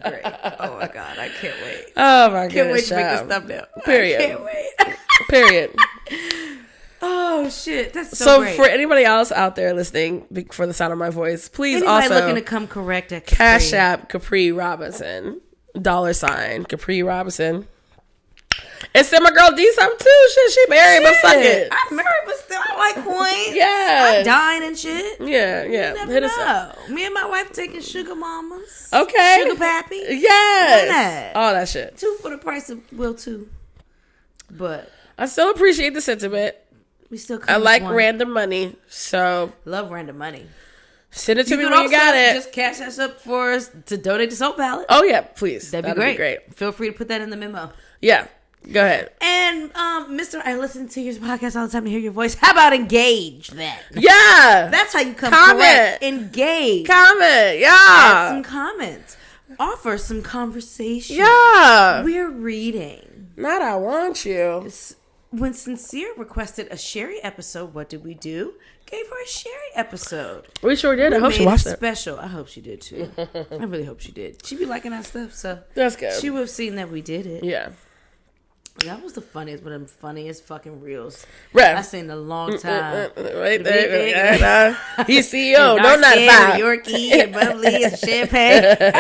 great. Oh my god, I can't wait. Oh my god, can't wait to make this thumbnail. Period. I can't wait. Period. Oh shit, that's so great. For anybody else out there listening, for the sound of my voice, please anybody also looking to come correct at Capri. Cash App Capri Robinson. $ Capri Robinson. And send my girl D something too. Shit, she married, but fuck it. I'm married, but still I like coins. Yeah, I'm dying and shit. Yeah. You never know. Me and my wife taking sugar mamas. Okay. Sugar pappy. Yes. All that shit. 2 for the price of Will 2. But I still appreciate the sentiment. We still. I like random money, so love random money. Send it to me when you got it. Just cash us up for us to donate to Soul Palate. Oh yeah, please. That'd be great. Feel free to put that in the memo. Yeah. Go ahead. And Mr. I listen to your podcast all the time to hear your voice. How about engage then? Yeah. That's how you come Comment. correct. Engage. Comment. Yeah. Add some comments. Offer some conversation. Yeah. We're reading. Not I want you. When Sincere requested a Sherry episode, what did we do? Gave her a Sherry episode. We sure did. I hope she Made watched it it. special. I hope she did too. I really hope she did. She be liking our stuff, so That's good. she would have seen that we did it. Yeah. That was the funniest, one of the funniest fucking reels Right. I seen in a long time. Right there. He's CEO. No, Dark not skin, that. Yorkie, and bubbly, and champagne.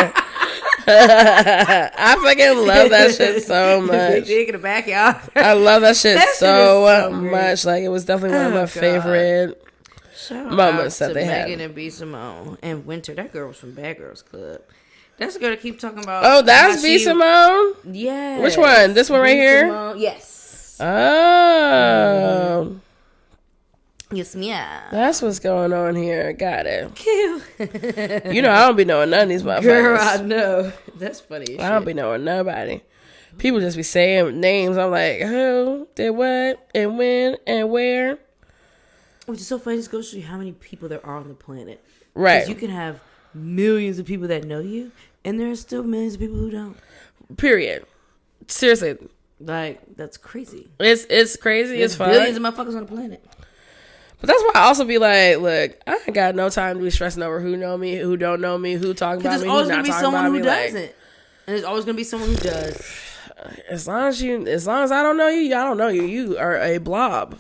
I fucking love that shit so Big much. dig in the backyard. I love that shit That shit is so so great. much. Like, it was definitely one of Oh, my God. favorite. Shout Moments out that to they had. Megan and B. Simone and Winter. That girl was from Bad Girls Club. That's the girl to keep talking about. Oh, that's how B. she- Simone? Yeah. Which one? This one right here? Simone. Yes. Oh. Yes, yeah. That's what's going on here. Got it. Cute. You know, I don't be knowing none of these motherfuckers. Girl, I know. That's funny as I don't shit. be knowing nobody. People just be saying names. I'm like, who, did what, and when, and where. Which is so funny. Just goes to show you how many people there are on the planet. Right. 'Cause you can have millions of people that know you, and there are still millions of people who don't. Period. Seriously. Like, that's crazy. It's crazy. There's It's fun. billions of motherfuckers on the planet. But that's why I also be like, look, I ain't got no time to be stressing over who know me, who don't know me, who talking Because about there's me, always who going not to be talking someone about who me. Like, doesn't. And there's always going to be someone who does. as long as I don't know you, I don't know you. You are a blob.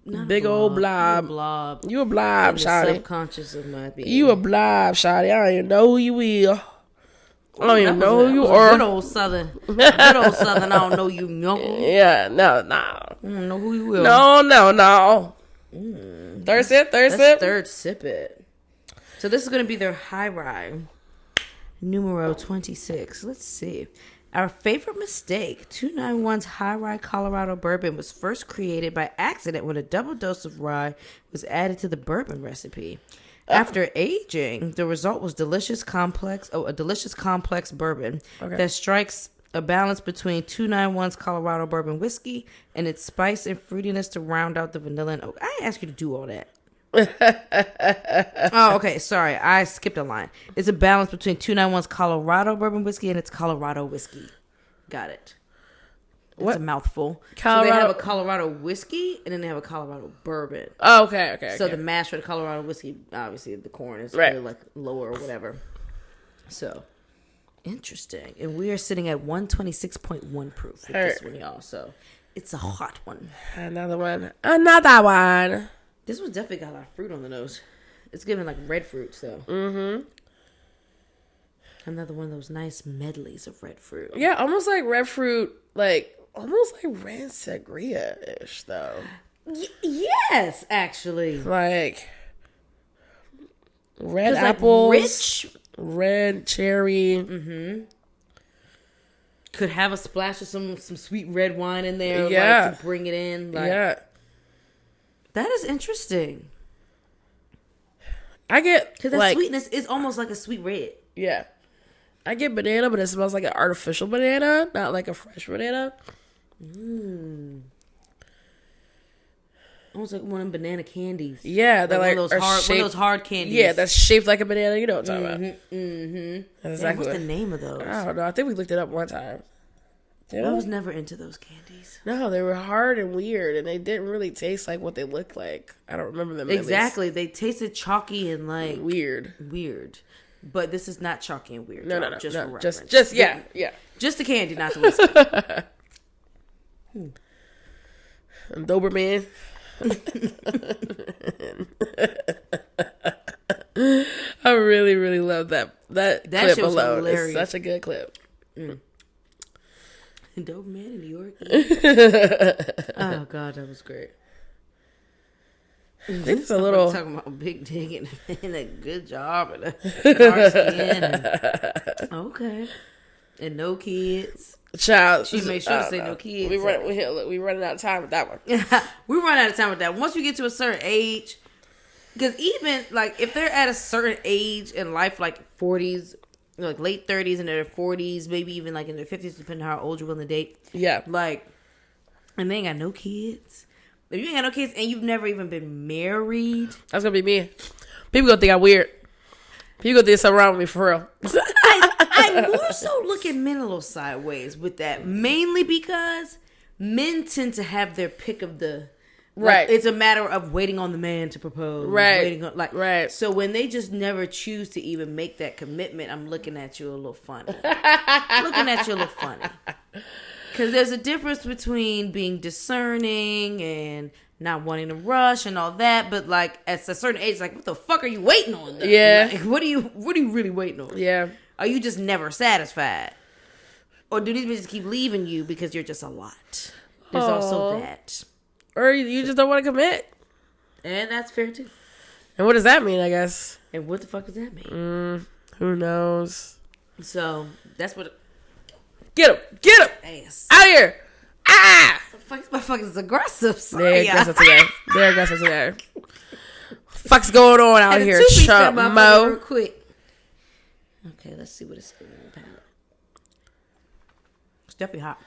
Not a Big old blob. You're a blob. You a blob, In the shawty. subconscious of my being. You a blob, shawty. I don't even know who you is. I don't even That know was who you Good are. old Southern. Good old Southern. I don't know you. No. Yeah, no. I don't know who you is. No. Third sip. That's third sip it. So this is going to be their high rye. Numero 26. Let's see. Our favorite mistake. 291's high rye Colorado bourbon was first created by accident when a double dose of rye was added to the bourbon recipe. After aging, the result was a delicious complex bourbon that strikes a balance between 291's Colorado bourbon whiskey and its spice and fruitiness to round out the vanilla and oak. I didn't ask you to do all that. Oh, okay. Sorry. I skipped a line. It's a balance between 291's Colorado bourbon whiskey and its Colorado whiskey. Got it. It's What? a mouthful. So Colorado- they have a Colorado whiskey and then they have a Colorado bourbon. Oh, okay. So the mash for the Colorado whiskey, obviously the corn is Right. really like lower or whatever. So interesting. And we are sitting at 126.1 proof with this one, y'all. So it's a hot one. Another one. This one definitely got a lot of fruit on the nose. It's giving like red fruit, so. Mm-hmm. Another one of those nice medleys of red fruit. Yeah, almost like red fruit, like almost like red sangria-ish, though. Yes, actually. Like red 'Cause, like, apples, rich. red cherry. Could have a splash of some sweet red wine in there, Yeah. like, to bring it in. Like, Yeah, that is interesting. I get Because that like sweetness is almost like a sweet red. yeah, I get banana, but it smells like an artificial banana, not like a fresh banana. Almost like one of them banana candies. Yeah, they're like one of those are hard, shaped, one of those hard candies. Yeah, that's shaped like a banana. You know what I'm talking about? That's Damn, exactly what's the what. name of those? I don't know. I think we looked it up one time. I was never into those candies. No, they were hard and weird, and they didn't really taste like what they looked like. I don't remember them. Exactly. They tasted chalky and At like least. Weird. weird. But this is not chalky and weird. No, y'all, no. Just no. for reference. Just yeah. Just the candy, not the whiskey. And Doberman. I really, really love that That clip shit was alone. hilarious. It's such a good clip. Doberman in New York. Oh god, that was great. I think it's a little. Talking about big dick and a good job and a dark skin. And, okay. And no kids. Child. She made sure to say no kids. We running out of time with that one. We run out of time with that. Once you get to a certain age, because even like if they're at a certain age in life, like 40s, like late 30s and their 40s, maybe even like in their 50s, depending on how old you're willing to date. Yeah. Like, and they ain't got no kids. If you ain't got no kids and you've never even been married, That's gonna be me. People gonna think I'm weird. People gonna think something wrong with me for real. I more so look at men a little sideways with that, mainly because men tend to have their pick of the Right. It's a matter of waiting on the man to propose. Right. Waiting on, Right. So when they just never choose to even make that commitment, I'm looking at you a little funny. Because there's a difference between being discerning and not wanting to rush and all that. But like at a certain age, like what the fuck are you waiting on? Though? Yeah. Like, what are you really waiting on? Yeah. Are you just never satisfied? Or do these bitches keep leaving you because you're just a lot? There's also that. Or you just don't want to commit. And that's fair too. And what does that mean, I guess? And what the fuck does that mean? Who knows? So that's what. Get him! Get him! Ass. Out of here! Ah! My fucking aggressive. They're Sorry, aggressive today. They're aggressive today. Fuck's going on out here, chump Real mo? quick. Okay, let's see what it's in the palate. It's definitely hot.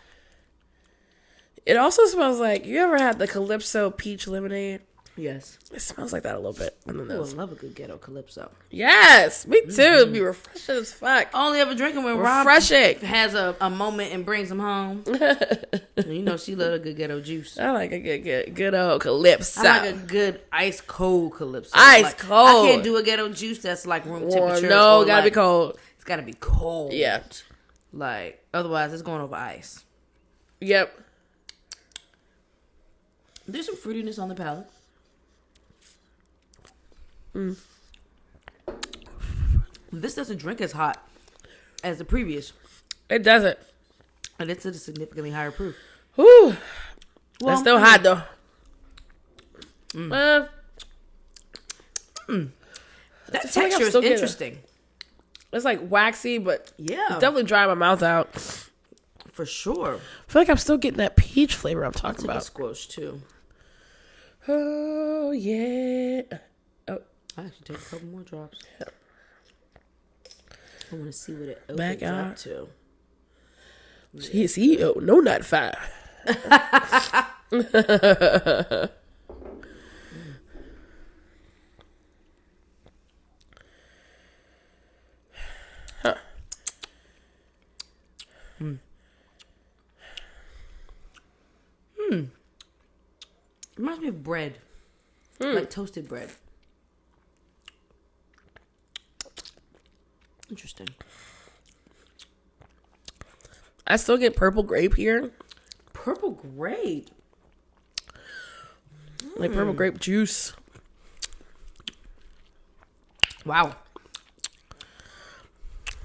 It also smells like, you ever had the Calypso peach lemonade? Yes. It smells like that a little bit. I don't Ooh, I know. love a good ghetto calypso. Yes, me too. It'd be refreshing as fuck. Only ever drinking when Refreshing. Rob has a moment and brings them home. You know she love a good ghetto juice. I like a good old Calypso. I like a good ice cold calypso. Ice cold. I can't do a ghetto juice that's like room temperature. No, or gotta be like- cold. It's gotta be cold. Yeah. Like otherwise, it's going over ice. Yep. There's some fruitiness on the palate. This doesn't drink as hot as the previous, It doesn't. and it's at a significantly higher proof. Whew. Well, It's still hot though. That I feel like I'm texture is still getting- interesting. It's like waxy, but Yeah, it's definitely drying my mouth out. for sure. I feel like I'm still getting that peach flavor I'm talking Took a about. squash too. Oh yeah. Oh, I actually take a couple more drops. I want to see what it opens Back up out. to. she's CEO. No, not fire. Reminds me of bread, like toasted bread. Interesting. I still get purple grape here. Purple grape. Like purple grape juice. Wow.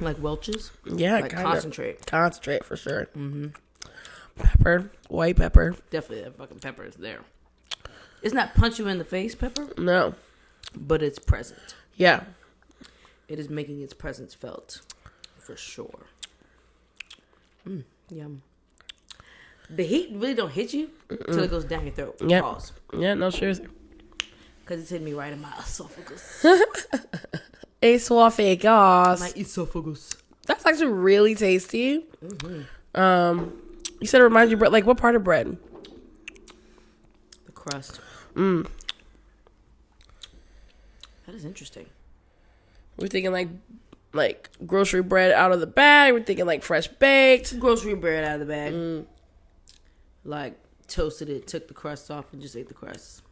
Like Welch's? Yeah, Like kind concentrate. Concentrate for sure. Mm-hmm. Pepper. White pepper. Definitely that fucking pepper is there. It's not punch you in the face pepper, No. but it's present. Yeah. It is making its presence felt. For sure. Yum. The heat really don't hit you until it goes down your throat. Yep. Pause. Yeah, no, seriously. Because it's hitting me right in my esophagus. Esophagus. My esophagus. That's actually really tasty. You said it reminds you of bread. Like, what part of bread? The crust. That is interesting. We're thinking like grocery bread out of the bag. We're thinking like fresh baked. Grocery bread out of the bag. Like, toasted it, took the crust off, and just ate the crust.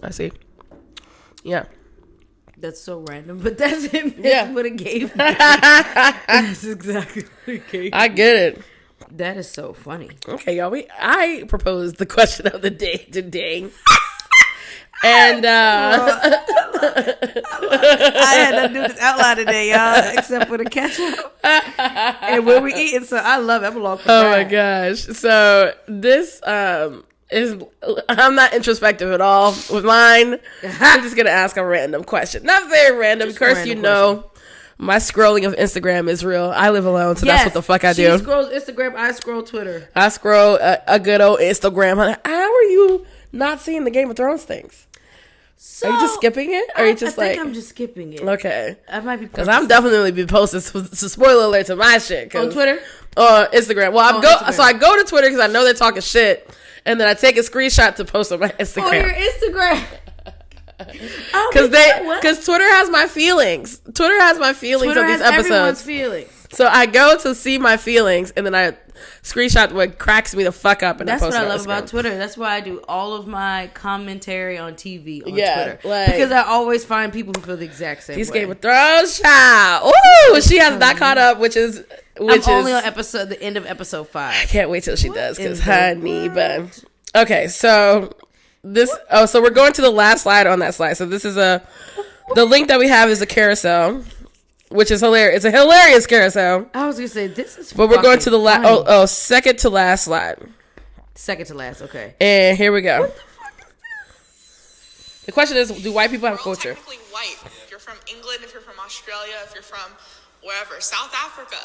I see. Yeah. That's so random, but that's it. Yeah. What it gave me. That's exactly what it gave me. I get it. That is so funny. Okay, y'all. I proposed the question of the day today. And I had to do this out loud today, y'all, except for the ketchup. And when we eating, so I love it. I'm along for oh my that. gosh. So this is, I'm not introspective at all with mine. I'm just gonna ask a random question. Not very random. Just Of course, random you know, my scrolling of Instagram is real. I live alone, so that's what the fuck I do. She scrolls Instagram, I scroll Twitter. I scroll a good old Instagram. How are you not seeing the Game of Thrones things? So, Are you just skipping it? Or are you just I think I'm just skipping it. Okay. I might be Because I'm definitely be posting some spoiler alerts on my shit. on Twitter. Instagram. Well, I go to Twitter because I know they're talking shit, and then I take a screenshot to post on my Instagram. On your Instagram. Because Twitter has my feelings. Twitter has my feelings of these episodes. Everyone's feelings. So I go to see my feelings, and then I screenshot what cracks me the fuck up, and that's I post what I it on love about Instagram. Twitter. That's why I do all of my commentary on TV on Yeah, Twitter, like- because I always find people who feel the exact same These way. Game of Thrones, child. Ooh, she has not caught up, which is only on the end of episode 5. I can't wait till she does, because in the honey bun. Okay, so so we're going to the last slide on that slide. So this is the link that we have is a carousel, which is hilarious. It's a hilarious carousel. I was gonna say this is, But we're going to the last. second to last slide. Second to last. Okay. And here we go. What the fuck is this? The question is, do white people have We're all culture? technically white. If you're from England, if you're from Australia, if you're from wherever, South Africa,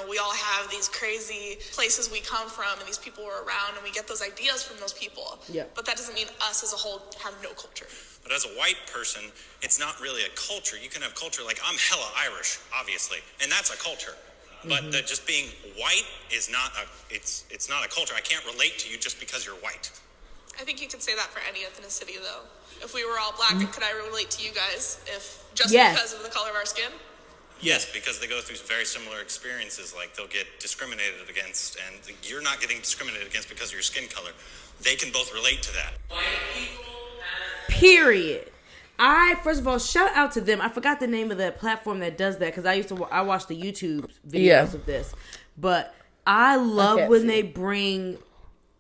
we all have these crazy places we come from and these people we're around, and we get those ideas from those people. Yeah. But that doesn't mean us as a whole have no culture. But as a white person, it's not really a culture. You can have culture, like I'm hella Irish, obviously, and that's a culture. But just being white is not it's not a culture. I can't relate to you just because you're white. I think you could say that for any ethnicity, though. If we were all black, could I relate to you guys Yes. because of the color of our skin? Yes, because they go through very similar experiences. Like they'll get discriminated against, and you're not getting discriminated against because of your skin color. They can both relate to that. Period. First of all, shout out to them. I forgot the name of the platform that does that, because I watched the YouTube videos of this. But I love when they bring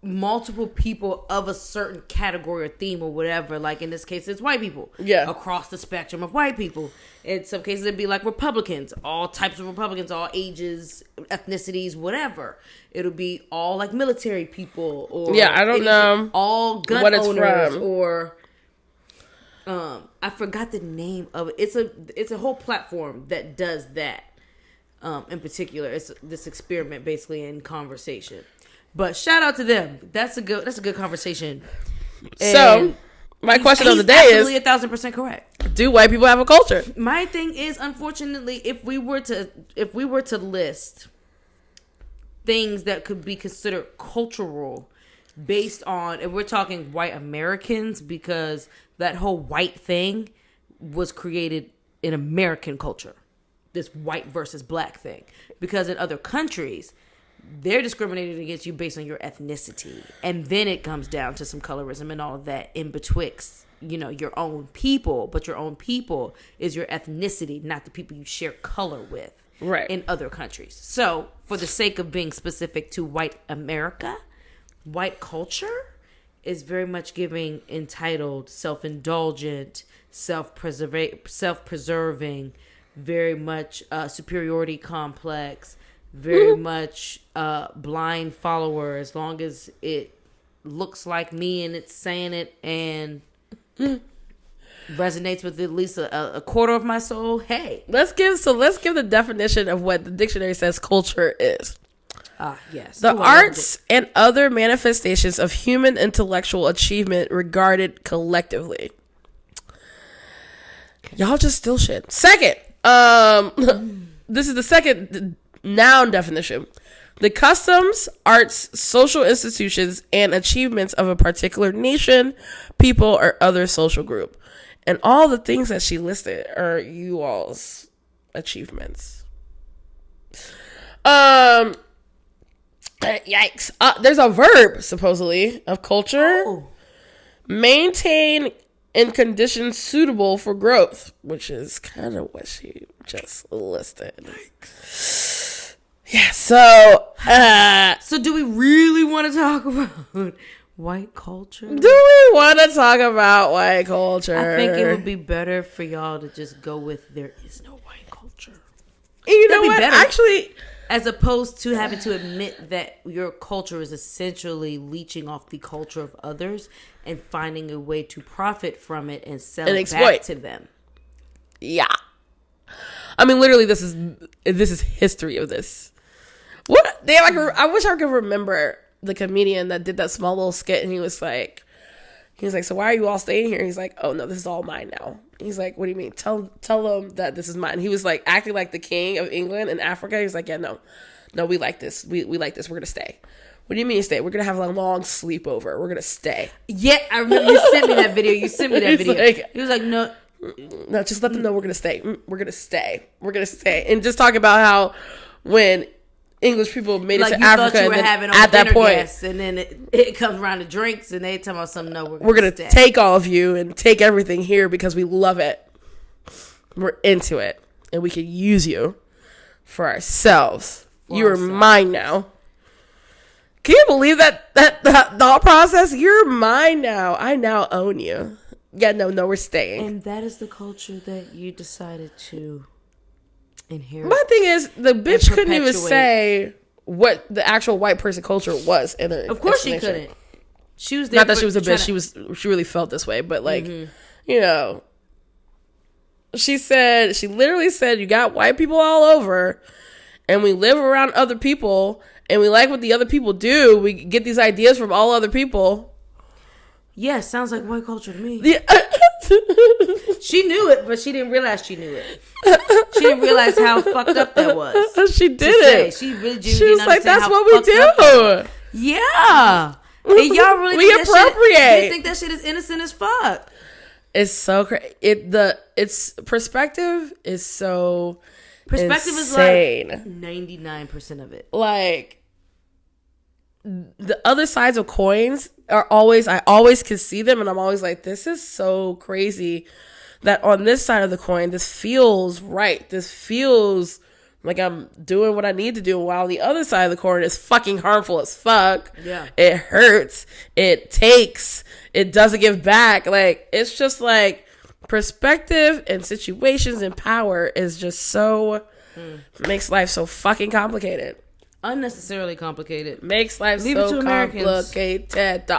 multiple people of a certain category or theme or whatever. Like in this case, it's white people. Yeah. Across the spectrum of white people. In some cases, it'd be like Republicans, all types of Republicans, all ages, ethnicities, whatever. It'll be all like military people, or I don't know all gun what it's owners, from. or I forgot the name of it. It's a whole platform that does that. In particular, it's this experiment basically in conversation. But shout out to them. That's a good conversation. So my question of the day is, absolutely 1,000% correct. do white people have a culture? My thing is, unfortunately, if we were to list things that could be considered cultural based on, and we're talking white Americans, because that whole white thing was created in American culture, this white versus black thing, because in other countries they're discriminating against you based on your ethnicity, and then it comes down to some colorism and all of that in betwixt, your own people. But your own people is your ethnicity, not the people you share color with, right, in other countries. So for the sake of being specific to white America, white culture is very much giving entitled, self-indulgent, self-preserving, very much superiority complex, very much blind follower. As long as it looks like me and it's saying it and resonates with at least a quarter of my soul, hey. Let's give the definition of what the dictionary says culture is. Yes. The arts and other manifestations of human intellectual achievement regarded collectively. Y'all just still shit. Second, this is the second noun definition. The customs, arts, social institutions, and achievements of a particular nation, people, or other social group. And all the things that she listed are you all's achievements. Yikes. There's a verb, supposedly, of culture. Oh. Maintain in conditions suitable for growth, which is kind of what she just listed. Yeah, so do we really want to talk about white culture? Do we want to talk about white culture? I think it would be better for y'all to just go with there is no white culture. You know That'd be what? better. Actually, as opposed to having to admit that your culture is essentially leeching off the culture of others and finding a way to profit from it and sell and it exploit back to them. Yeah. I mean, literally, this is history of this. What? Damn, I wish I could remember the comedian that did that small little skit, and he was like, He's like, so why are you all staying here? He's like, oh no, this is all mine now. He's like, what do you mean? Tell them that this is mine. He was like acting like the king of England and Africa. He's like, yeah, no, we like this. We like this. We're gonna stay. What do you mean stay? We're gonna have a long sleepover. We're gonna stay. Yeah, I remember you sent me that video. He was like, no, just let them know we're gonna stay. We're gonna stay. And just talk about how when English people made it to Africa and then at that point, and then it comes around to drinks and they tell about something. No, we're gonna take all of you and take everything here because we love it. We're into it, and we can use you for ourselves. You are mine now. Can you believe that thought process? You're mine now. I now own you. Yeah, no, we're staying. And that is the culture that you decided to inherit. My thing is, the bitch couldn't even say what the actual white person culture was. Of course she couldn't. She was there. Not that she was a bitch. She really felt this way. But like, you know, she literally said, you got white people all over and we live around other people and we like what the other people do. We get these ideas from all other people. Yeah, sounds like white culture to me. Yeah. She knew it, but she didn't realize she knew it. She didn't realize how fucked up that was. She didn't. She really She was like, that's what we do. Yeah. And y'all really we appropriate. They think that shit is innocent as fuck. It's so crazy. Its perspective is so insane. Is like 99% of it. Like, the other sides of coins are always, I always can see them and I'm always like, this is so crazy that on this side of the coin, this feels right. This feels like I'm doing what I need to do, while the other side of the coin is fucking harmful as fuck. Yeah. It hurts. It takes. It doesn't give back. Like, it's just like perspective and situations and power is just so, makes life so fucking complicated. Unnecessarily complicated. Makes life Leave so it to Americans. complicated.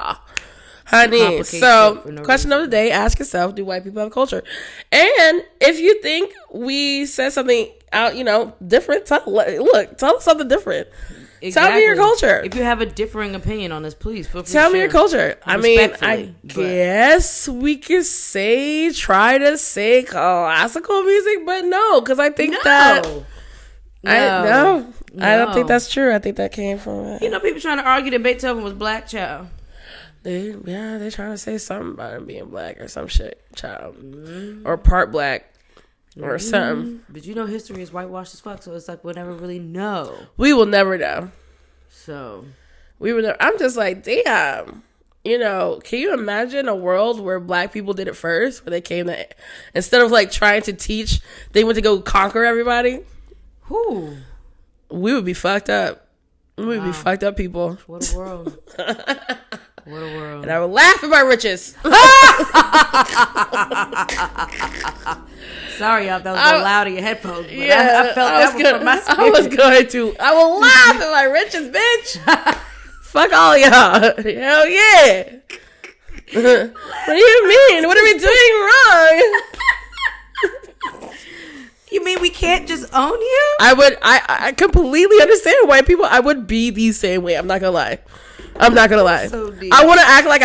Honey, so question of the day, ask yourself, do white people have culture? And if you think we said something out, you know, different, tell us something different. Exactly. Tell me your culture. If you have a differing opinion on this, please feel free tell to me your culture. I mean, I guess we could try to say classical music, but no, because I think that... No. I don't think that's true. I think that came from... You know, people trying to argue that Beethoven was black, child. They're trying to say something about him being black or some shit, child. Or part black or something. But you know, history is whitewashed as fuck, so it's like we'll never really know. We will never know. So... I'm just like, damn. You know, can you imagine a world where black people did it first? Where they came to... Instead of like trying to teach, they went to go conquer everybody? Who? We would be fucked up. We would be fucked up people. What a world. What a world. And I would laugh at my riches. Sorry, y'all. That was a little loud in your headphones. But yeah, I felt that was from my spirit. I was going to. I will laugh at my riches, bitch. Fuck all y'all. Hell yeah. What do you mean? What are we doing wrong? You mean we can't just own you? I completely understand white people. I would be the same way. I'm not gonna lie. So deep. I want to act like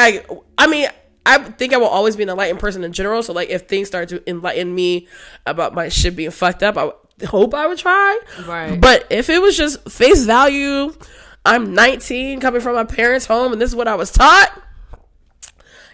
I mean, I think I will always be an enlightened person in general. So like, if things start to enlighten me about my shit being fucked up, I hope I would try. Right. But if it was just face value, I'm 19, coming from my parents' home, and this is what I was taught.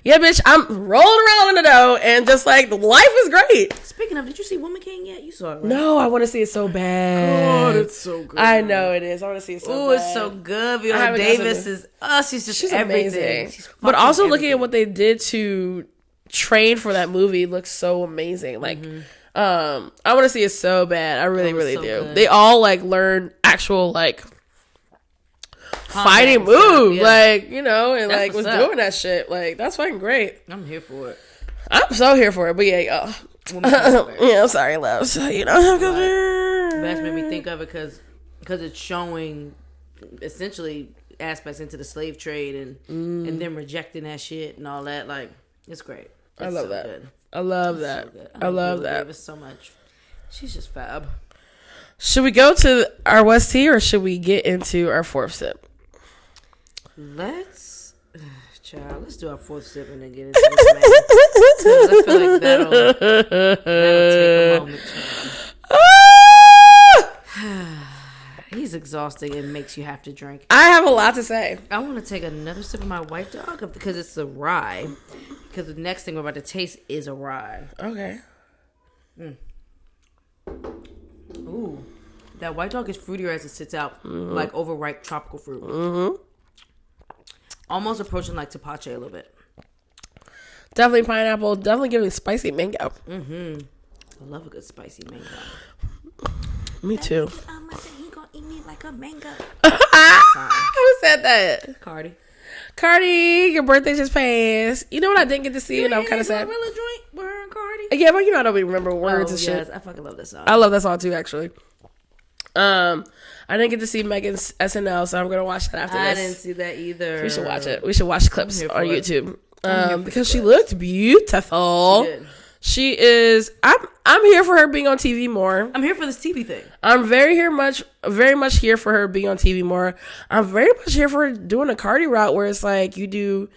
Yeah, bitch, I'm rolling around in the dough, and just like, life is great. Speaking of, did you see Woman King yet? You saw it, right? No, I want to see it so bad. God, it's so good. I know it is. I want to see it so bad. Oh, it's so good. Viola Davis is, she's everything. Amazing. But also looking at what they did to train for that movie looks so amazing. Like, I want to see it so bad. I really, really do. Good. They all like learn actual like fighting moves, like, you know, and that's like was doing that shit. Like, that's fucking great. I'm here for it. I'm so here for it. But yeah, y'all. Yeah, I'm sorry, love. So, you know, that's made me think of it because it's showing essentially aspects into the slave trade and them rejecting that shit and all that. Like, it's great. I love that. Good. I love that. So I love that. Davis so much. She's just fab. Should we go to our West Tea or should we get into our fourth sip? Let's Child, let's do our fourth sip and then get into this, man. 'Cause I feel like that'll take a moment, child. He's exhausting and makes you have to drink. I have a lot to say. I want to take another sip of my White Dog because it's a rye. Because the next thing we're about to taste is a rye. Okay. Ooh. That White Dog is fruitier as it sits out, like overripe tropical fruit. Mm-hmm. Almost approaching like tepache a little bit. Definitely pineapple. Definitely giving spicy mango. I love a good spicy mango. Me too. He gonna eat me like a mango. Who said that? Cardi. Cardi, your birthday just passed. You know what I didn't get to see, and I'm kind of sad. Gorilla joint with her and Cardi. Yeah, but you know I don't even remember words and shit. I fucking love this song. I love that song too, actually. I didn't get to see Megan's SNL, so I'm gonna watch that after this. I didn't see that either. We should watch it. We should watch clips on YouTube. it. Because she looked beautiful. She did. She is. I'm here for her being on TV more. I'm here for this TV thing. I'm very much here for her being on TV more. I'm very much here for her doing a Cardi route where it's like you don't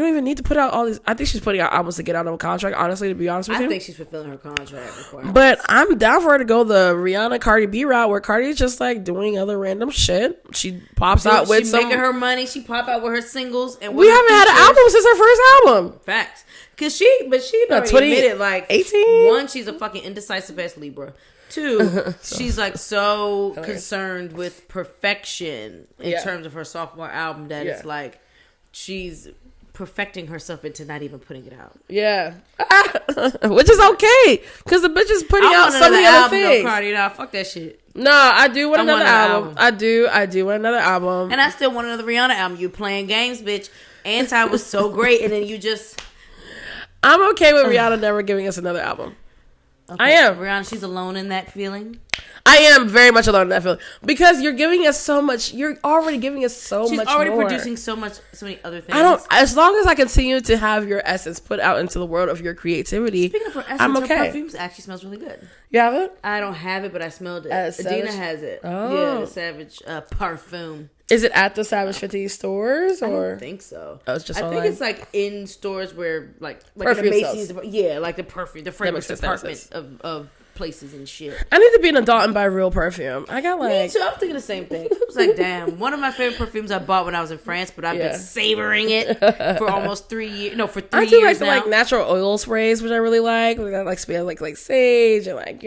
even need to put out all these. I think she's putting out albums to get out of a contract, honestly, to be honest with you. I think she's fulfilling her contract requirements. But I'm down for her to go the Rihanna Cardi B route where Cardi's just like doing other random shit. She pops out with some. She's making her money. She pop out with her singles. And we haven't had an album since her first album. Facts. Cause she already admitted, like, 18? One, she's a fucking indecisive ass Libra. Two, she's like so concerned with perfection in terms of her sophomore album that it's like she's perfecting herself into not even putting it out. Yeah. Which is okay. Because the bitch is putting out so many other things. No, Cardi, nah, fuck that shit. No, I do want another album. I do want another album. And I still want another Rihanna album. You playing games, bitch. Anti was so great, and then you just... I'm okay with Rihanna never giving us another album. Okay. I am. Rihanna, she's alone in that feeling. I am very much alone in that feeling. Because you're giving us so much. You're already giving us so much more. She's already producing so many other things. As long as I continue to have your essence put out into the world of your creativity, speaking of her essence, I'm okay. Her perfume actually smells really good. You have it? I don't have it, but I smelled it. Savage? Adina has it. Oh. Yeah, the Savage parfum. Is it at the Savage 50 stores or? I don't think so. Oh, it's just I online? think it's like in stores where like perfume in the Macy's. Yeah, like the fragrance sense, department of places and shit. I need to be an adult and buy real perfume. I got like... Me too. I'm thinking the same thing. I was like, damn. One of my favorite perfumes I bought when I was in France, but I've been savoring it for almost 3 years. No, for 3 years I do like now. the natural oil sprays, which I really like. I like smell like sage and like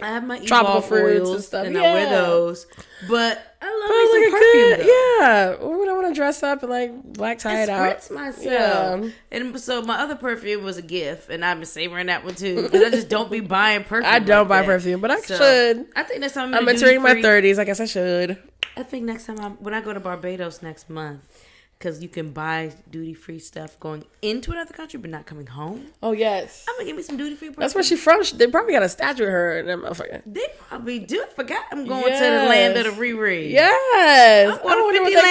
I have my tropical Evolve fruits oils and stuff. and I wear those. But I love me some perfume. Or would I want to dress up and like black tie it out? Spritz myself. Yeah. And so my other perfume was a gift, and I've been savoring that one too. Because I just don't be buying perfume. I don't buy perfume, but I should. I think next time I'm entering my 30s. I guess I should. I think next time when I go to Barbados next month, because you can buy duty free stuff going into another country, but not coming home. Oh yes, I'm gonna give me some duty free. That's where she's from. They probably got a statue of her and that motherfucker. They probably do. I forgot I'm going to the land of the Riri. Yes, I wonder what they got.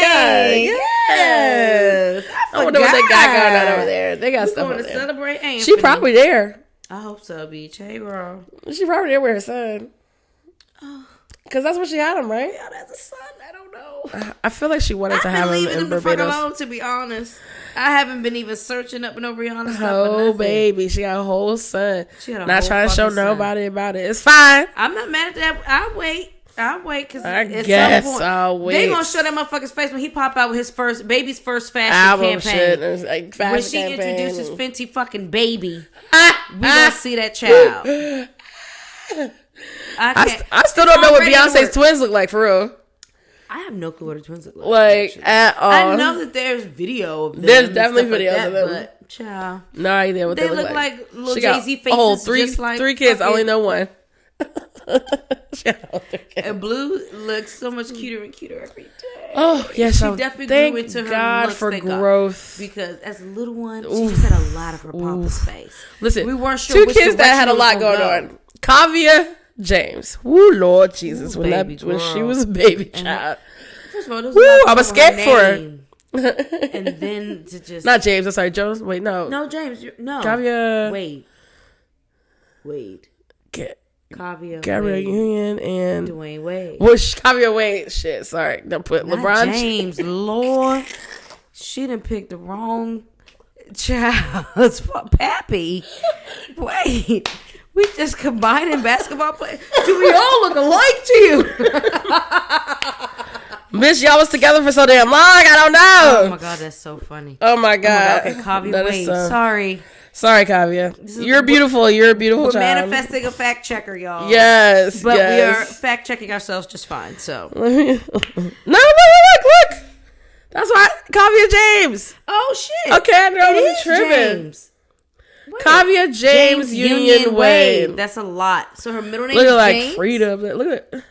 Yes, I wonder what they got going on over there. They got stuff going over to there. Celebrate Anthony. She probably there. I hope so, Beach. Hey, girl. She probably there with her son. Because that's what she had him, right? Yeah, that's a son. I don't know. I feel like she wanted to have him in Barbados. The fuck alone, to be honest. I haven't been even searching up no Rihanna stuff. Oh, baby. She got a whole son. She had a not whole trying to show son. nobody about it. It's fine. I'm not mad at that. I'll wait. Because I guess I'll wait. They gonna show that motherfucker's face when he pop out with his baby's first fashion album campaign. Shit. There's like fashion when she campaign. introduces Fenty fucking baby, we gonna see that child. I still don't know what Beyonce's twins look like for real. I have no clue what her twins look like. Like at all. I know that there's video of them. There's definitely videos like that, of them. But child, no idea what they look like little she Jay-Z got, faces. three just like three kids. I only know one. And Blue looks so much cuter and cuter every day. Oh yes, she definitely grew into her God looks, for growth. Because as a little one, she just had a lot of her pompous face. Listen, we weren't sure. Two kids that had a lot going on. Kavia James. Woo, Lord Jesus, when she was a baby child. First of all, I was scared for her. And then to just not James. I'm sorry, Jones. Wait, no, James. No, Kavia. Wade. Kavia Union and Dwayne Wade. Kavia Wade. Shit, sorry. Don't put LeBron James. Lord, She done picked the wrong child's Pappy. Wait, we just combining basketball players. Do we all look alike to you? Bitch, y'all was together for so damn long. I don't know. Oh my god, that's so funny. Oh my god. Okay, Kavya, That is wait. so- Sorry. Sorry, Kavya. You're beautiful. You're a beautiful We're child. manifesting a fact checker, y'all. Yes. But we are yes. fact checking ourselves just fine. So. No, look. That's why Kavya James. Oh shit. Okay, I know I It wasn't is tripping. James. Wait. Kavya James Union Wade. That's a lot. So her middle name Look is at like James. Frida. Look at it.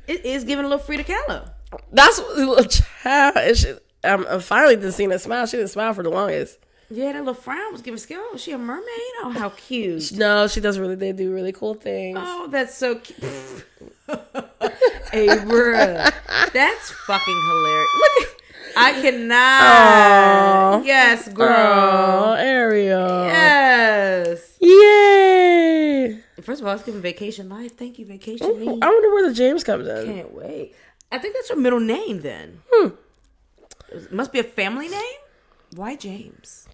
It is giving a little Frida Kahlo. That's little child. I'm finally didn't see that smile. She didn't smile for the longest. Yeah, that little frown was giving skill. Was she a mermaid? Oh, how cute. No, she does really. They do really cool things. Oh, that's so cute. Hey, bruh. That's fucking hilarious. Look at, I cannot. Aww. Yes, girl. Oh, Ariel. Yes. Yay. First of all, it's giving vacation life. Thank you, vacation me. I wonder where the James comes in. Can't wait. I think that's her middle name then. It must be a family name? Why James?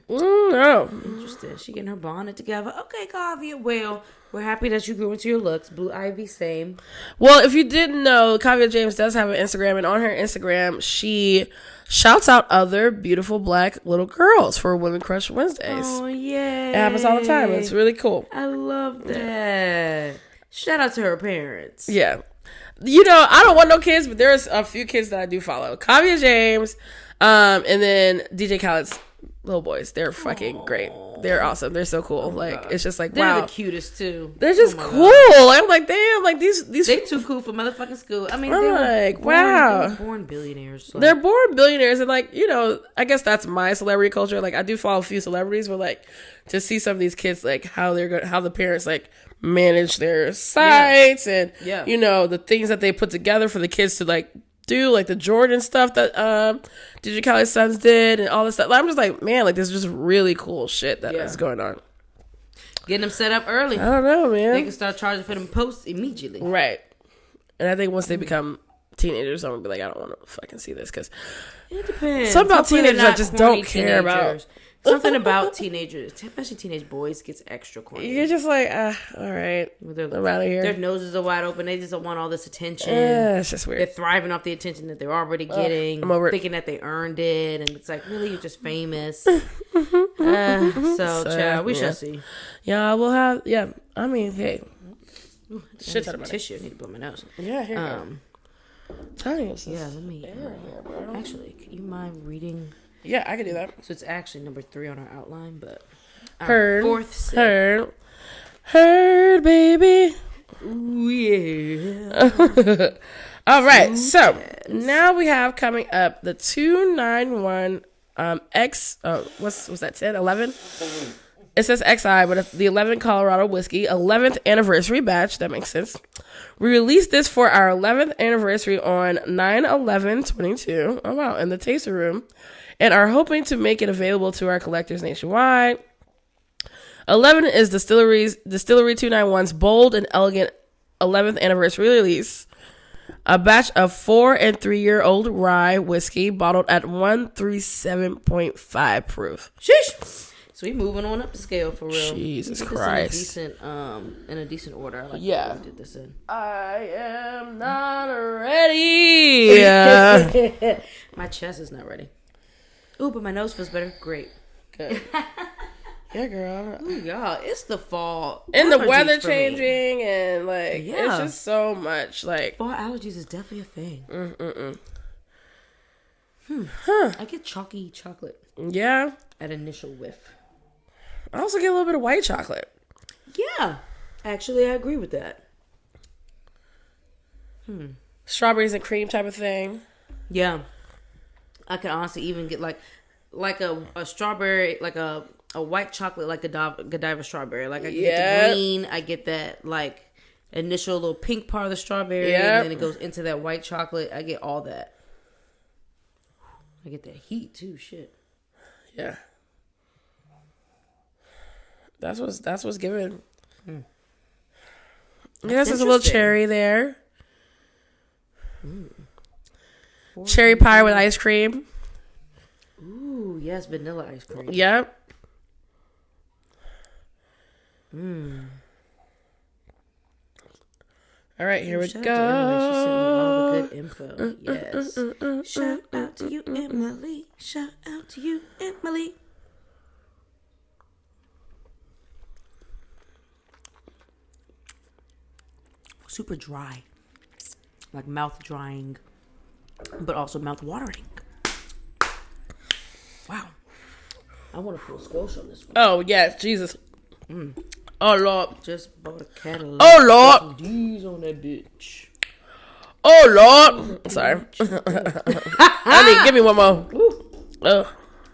No. Interesting. She getting her bonnet together. Okay, Kavya. Well, we're happy that you grew into your looks. Blue Ivy, same. Well, if you didn't know, Kavya James does have an Instagram, and on her Instagram, she shouts out other beautiful black little girls for Women Crush Wednesdays. Oh, yeah. It happens all the time. It's really cool. I love that. Shout out to her parents. Yeah. You know, I don't want no kids, but there's a few kids that I do follow. Kavya James, and then DJ Khaled's little boys. They're fucking great. They're awesome. They're so cool. Like, it's just like, They're wow. the cutest, too. They're just Oh my cool. I'm like, damn, like these They too cool for motherfucking school. I mean, I'm they were like, born, wow. they were born billionaires. Like, they're born billionaires, and like, you know, I guess that's my celebrity culture. Like, I do follow a few celebrities, but like to see some of these kids, like how the parents like manage their sites and you know the things that they put together for the kids to like do, like the Jordan stuff that DJ Khaled's sons did and all this stuff. I'm just like, man, like this is just really cool shit that is going on. getting them set up early. I don't know, man. They can start charging for them posts immediately. Right. And I think once they become teenagers, I'm gonna be like, I don't want to fucking see this because It depends. something about Hopefully they're teenagers I not just corny don't care about. teenagers. Something about teenagers, especially teenage boys, gets extra corny. You're just like, all right, I'm out of here. Their noses are wide open. They just don't want all this attention. Yeah, it's just They're weird. thriving off the attention that they're already getting, I'm over it. thinking that they earned it, and it's like, really, you're just famous. Child, we shall see. Yeah, we'll have. Yeah, I mean, hey, Shit ton of tissue. I need to blow my nose. yeah, here. Tiny. Yeah, let me. Actually, can you mind reading? Yeah, I can do that. So it's actually number 3 on our outline, but our Heard, fourth sip. heard, baby. Ooh, yeah. All right, so now we have coming up the 291 X. What's that? 10, 11. It says XI, but it's the 11 Colorado whiskey, 11th anniversary batch. That makes sense. We released this for our 11th anniversary on 9/11/22. Oh wow, in the taster room, and are hoping to make it available to our collectors nationwide. 11 is Distillery 291's bold and elegant 11th anniversary release. A batch of 4 and 3-year-old rye whiskey bottled at 137.5 proof. Sheesh. So we moving on up the scale for real. Jesus We did this Christ. in a decent order. I like Yeah. what we did this in. I am not ready. Yeah. My chest is not ready. Ooh, but my nose feels better. Great. Good. Yeah, girl. Ooh, y'all, it's the fall. And the Allergies weather for me. changing and like Yeah. it's just so much like Fall allergies is definitely a thing. I get chalky chocolate yeah. at initial whiff. I also get a little bit of white chocolate. Yeah. Actually, I agree with that. Strawberries and cream type of thing. Yeah. I can honestly even get like a strawberry, like a white chocolate, like Godiva strawberry. Like I get the green, I get that like initial little pink part of the strawberry, and then it goes into that white chocolate. I get all that. I get that heat too. Shit. Yeah. That's what's given. Yes, there's a little interesting. cherry there. Cherry pie with ice cream. Ooh, yes, vanilla ice cream. Yep. All right, here we Shout go. out to Emily. She sent me all the good info. Yes. Shout out to you, Emily. Shout out to you, Emily. Super dry. Like mouth drying, but also mouth watering. Wow. I want a full squash on this one. Oh, yes, Jesus. Oh, Lord. Just bought a Cadillac. Oh, Lord. D's on that bitch. Oh, Lord. Sorry. Give me one more.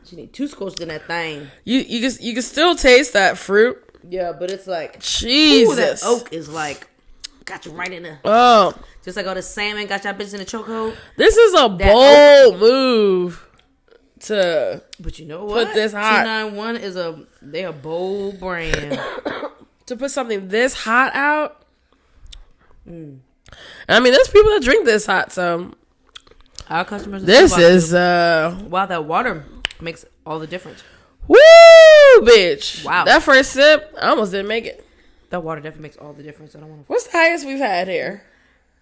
She need 2 squashes in that thing. You can still taste that fruit. Yeah, but it's like, Jesus. ooh, that oak is like, got you right in there. Oh. Just like all the salmon got y'all bitches in the chokehold. This is a bold move to But you know what? put this hot. 291 is they a bold brand. To put something this hot out. I mean, there's people that drink this hot, so Our customers. this is wow, that water makes all the difference. woo, bitch. Wow. That first sip, I almost didn't make it. That water definitely makes all the difference. I don't want to. What's the highest we've had here?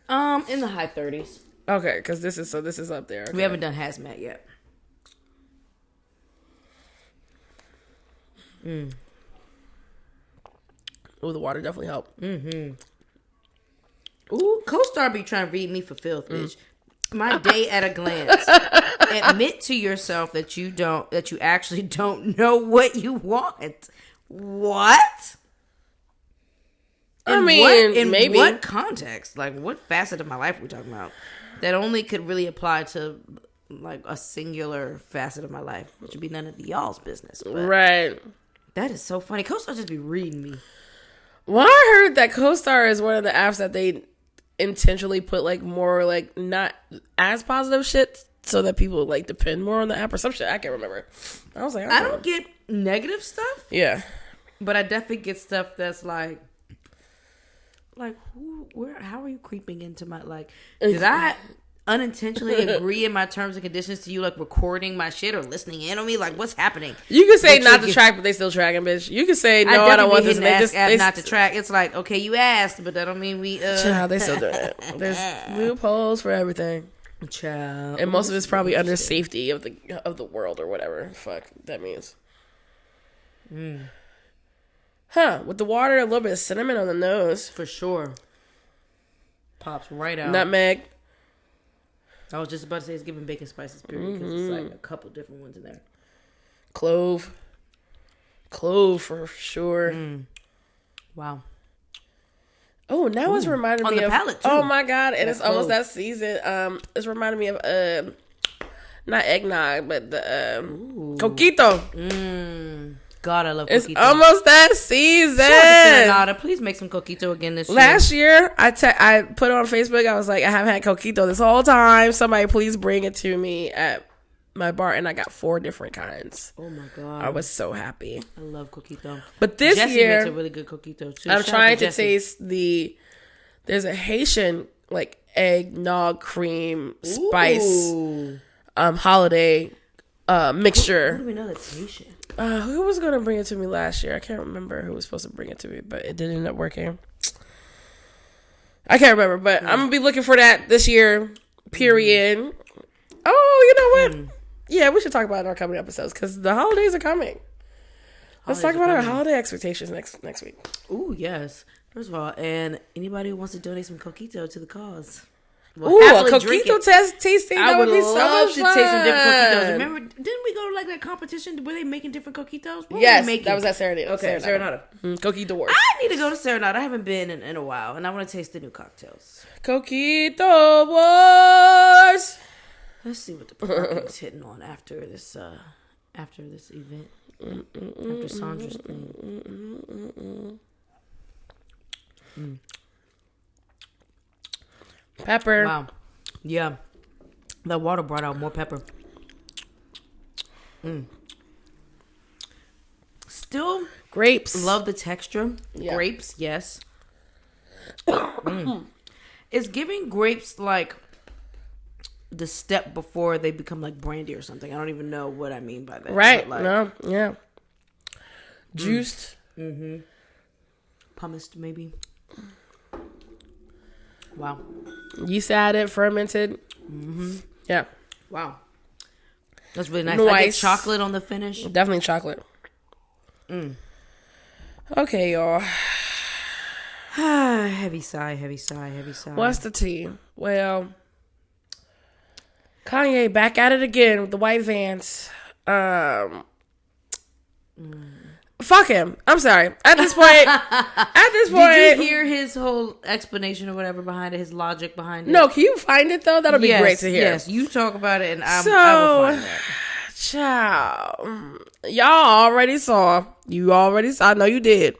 In the high 30s. Okay, because this is up there. Okay. We haven't done hazmat yet. Oh, the water definitely helped. Ooh, co-star be trying to read me for filth, bitch. My day at a glance. Admit to yourself that you actually don't know what you want. What? In maybe. what context? Like, what facet of my life are we talking about? That only could really apply to like a singular facet of my life, which would be none of y'all's business. But Right. that is so funny. Co-star just be reading me. Well, I heard that CoStar is one of the apps that they intentionally put like more like not as positive shit so that people like depend more on the app or some shit. I can't remember. I was like, I don't get negative stuff, Yeah. but I definitely get stuff that's like how are you creeping into my, like, did I unintentionally agree in my terms and conditions to you, like, recording my shit or listening in on me? Like, what's happening? You can say But not you to track, but they still tracking, bitch. You can say, no, I definitely don't want be this. hitting And the ask not to they track. It's like, okay, you asked, but that don't mean we, Child, they still do it. There's loopholes for everything. Child. And most of it's probably under safety of the world or whatever. Fuck, that means. Huh, with the water, a little bit of cinnamon on the nose. For sure. Pops right out. Nutmeg. I was just about to say it's giving bacon spices, period, because it's like a couple different ones in there. Clove. Clove for sure. Wow. Oh, now it's reminding On me the of palate, too. Oh my god, and That it's almost clove. that season. It's reminding me of not eggnog, but the coquito. God, I love It's coquito. almost that season. Shout out to Serenata. Please make some coquito again this year. Last year, I put it on Facebook. I was like, I haven't had coquito this whole time. Somebody please bring it to me at my bar, and I got 4 different kinds. Oh my God. I was so happy. I love coquito. But this Jesse year, makes a really good coquito too. I'm Shout out trying to Jesse. taste there's a Haitian like eggnog cream spice Ooh. holiday mixture. How do we know that's Haitian? Who was gonna bring it to me last year? I can't remember who was supposed to bring it to me, but it didn't end up working. I can't remember, but I'm gonna be looking for that this year. Period. Oh, you know what? Yeah, we should talk about it in our coming episodes because the holidays are coming. Let's talk about our holiday expectations next week. Ooh, yes. First of all, and anybody who wants to donate some coquito to the cause. Ooh, a happily drink coquito it. tasting. I That would would be so love much to fun. taste some different coquitos. Remember, didn't we go to like that competition? Were they making different coquitos? What were Yes, they making? that was at Serenata. Okay, Serenata. Coquito Wars. I need to go to Serenata. I haven't been in a while, and I want to taste the new cocktails. Coquito Wars. Let's see what the parking's hitting on after this event. After Sandra's thing. Pepper. Wow. Yeah. That water brought out more pepper. Still Grapes. love the texture. Yeah. Grapes, yes. It's giving grapes like the step before they become like brandy or something. I don't even know what I mean by that. Right? Like, No, yeah. Juiced. pumice maybe. Wow. Yeast added, fermented. Yeah. Wow. That's really nice. I get chocolate on the finish. Definitely chocolate. Okay, y'all. Heavy sigh, heavy sigh, heavy sigh. What's the tea? Well, Kanye back at it again with the white Vans. Fuck him. I'm sorry. At this point, Did you hear his whole explanation or whatever behind it, his logic behind it? No, can you find it though? That'll be great to hear. Yes, you talk about it, and I will find that. Child, y'all already saw. I know you did.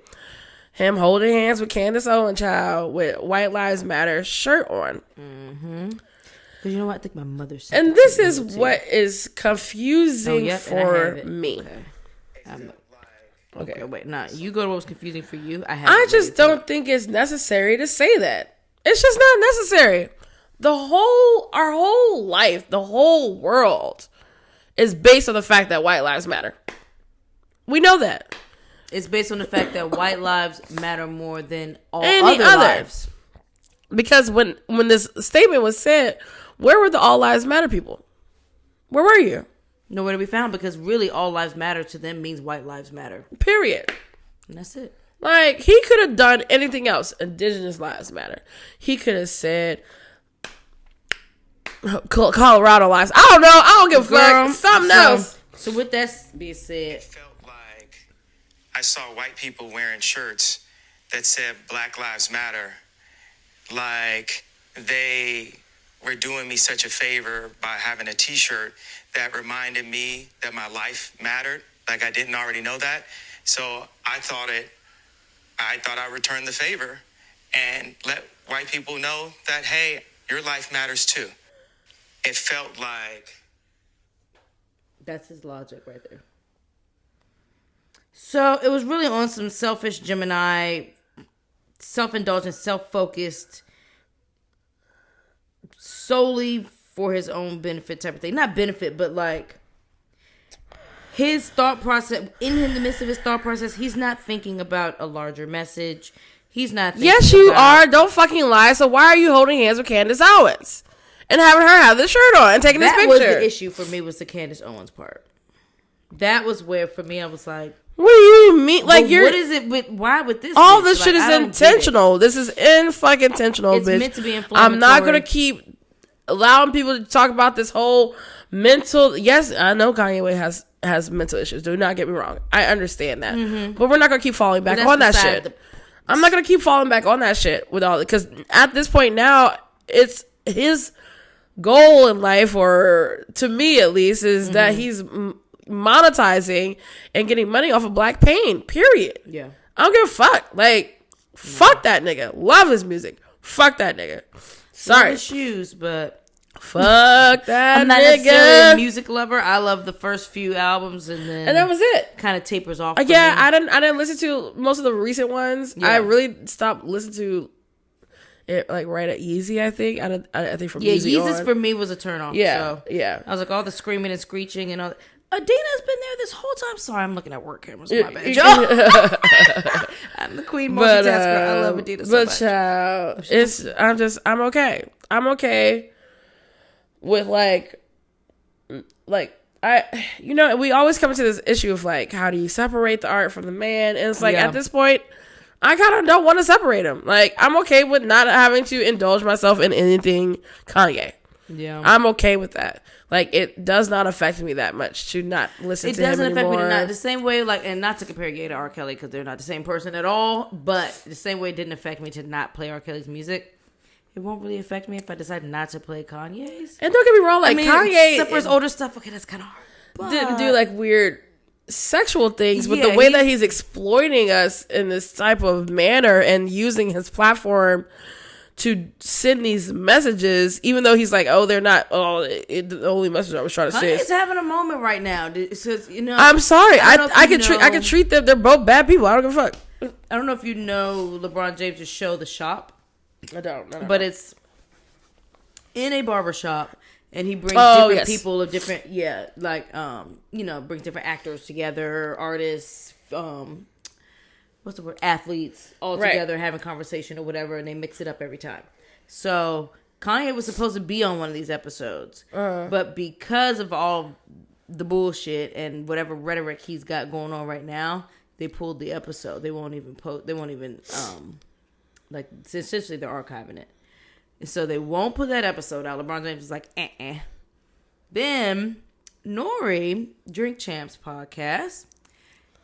Him holding hands with Candace Owens, child, with White Lives Matter shirt on. Because you know what? I think my mother said. And this is what is confusing for me. Okay, wait. Nah, you go to what was confusing for you. I just don't think it's necessary to say that. It's just not necessary. Our whole life, the whole world is based on the fact that white lives matter. We know that. It's based on the fact that white lives matter more than all Any other lives. Because when this statement was said, where were the all lives matter people? Where were you? Nowhere to be found, because really all lives matter to them means white lives matter. Period. And that's it. Like, he could have done anything else. Indigenous lives matter. He could have said Colorado lives. I don't know. I don't give a fuck. Something else. So with that being said, It felt like I saw white people wearing shirts that said Black Lives Matter. Like they were doing me such a favor by having a t-shirt that reminded me that my life mattered. Like I didn't already know that. So I thought I'd return the favor and let white people know that, hey, your life matters too. It felt like... That's his logic right there. So it was really on some selfish Gemini, self-indulgent, self-focused, solely for his own benefit type of thing. Not benefit, but like his thought process, in the midst of his thought process, he's not thinking about a larger message. He's not thinking Yes, you are. Don't fucking lie. So why are you holding hands with Candace Owens and having her have this shirt on and taking this picture? That was the issue for me, was the Candace Owens part. That was where, for me, I was like, what do you mean? Like, what is it with, why with this? All bitch? this shit is intentional. This is fucking intentional, it's bitch. Meant to be inflammatory. I'm not going to keep allowing people to talk about this whole mental. Yes, I know Kanye West has mental issues. Do not get me wrong. I understand that. But we're not going to keep falling back on that shit. I'm not going to keep falling back on that shit with all it. Because at this point now, it's his goal in life, or to me at least, is that he's monetizing and getting money off of black pain, period. Yeah. I don't give a fuck. Like, fuck that nigga. Love his music. Fuck that nigga. Sorry. Love his shoes, but fuck that I'm not nigga. necessarily a music lover. I love the first few albums, and that was it. Kind of tapers off. Yeah, I didn't listen to most of the recent ones. Yeah. I really stopped listening to it like right at Yeezy. I think from Yeezy Yeezus on. For me was a turn off. Yeah, so yeah. I was like, all the screaming and screeching and all. Adina's been there this whole time. Sorry, I'm looking at work cameras. My bad, y'all. I'm the queen multitasker. I love Adina so much. Child, I'm okay. I'm okay with like we always come to this issue of like, how do you separate the art from the man? And it's like, at this point, I kind of don't want to separate them. Like, I'm okay with not having to indulge myself in anything Kanye. Yeah, I'm okay with that. Like, it does not affect me that much to not listen to him anymore. It doesn't affect me to not. The same way, like, and not to compare Ye to R. Kelly, because they're not the same person at all, but the same way it didn't affect me to not play R. Kelly's music, it won't really affect me if I decide not to play Kanye's. And don't get me wrong, like, Kanye... Except for his older stuff, okay, that's kind of hard. But didn't do, like, weird sexual things, but the way that he's exploiting us in this type of manner and using his platform to send these messages, even though he's like, they're not. The only message I was trying to say. He's having a moment right now. Because, I'm sorry. I could treat them. They're both bad people. I don't give a fuck. I don't know if you know LeBron James' show, The Shop. I don't. But it's in a barbershop, And he brings different yes. people of different, brings different actors together, artists, what's the word, athletes, all together having conversation or whatever, and they mix it up every time. So Kanye was supposed to be on one of these episodes, but because of all the bullshit and whatever rhetoric he's got going on right now, they pulled the episode. They won't even post. They won't even essentially they're archiving it, and so they won't put that episode out. LeBron James is like, Then Nori, Drink Champs podcast,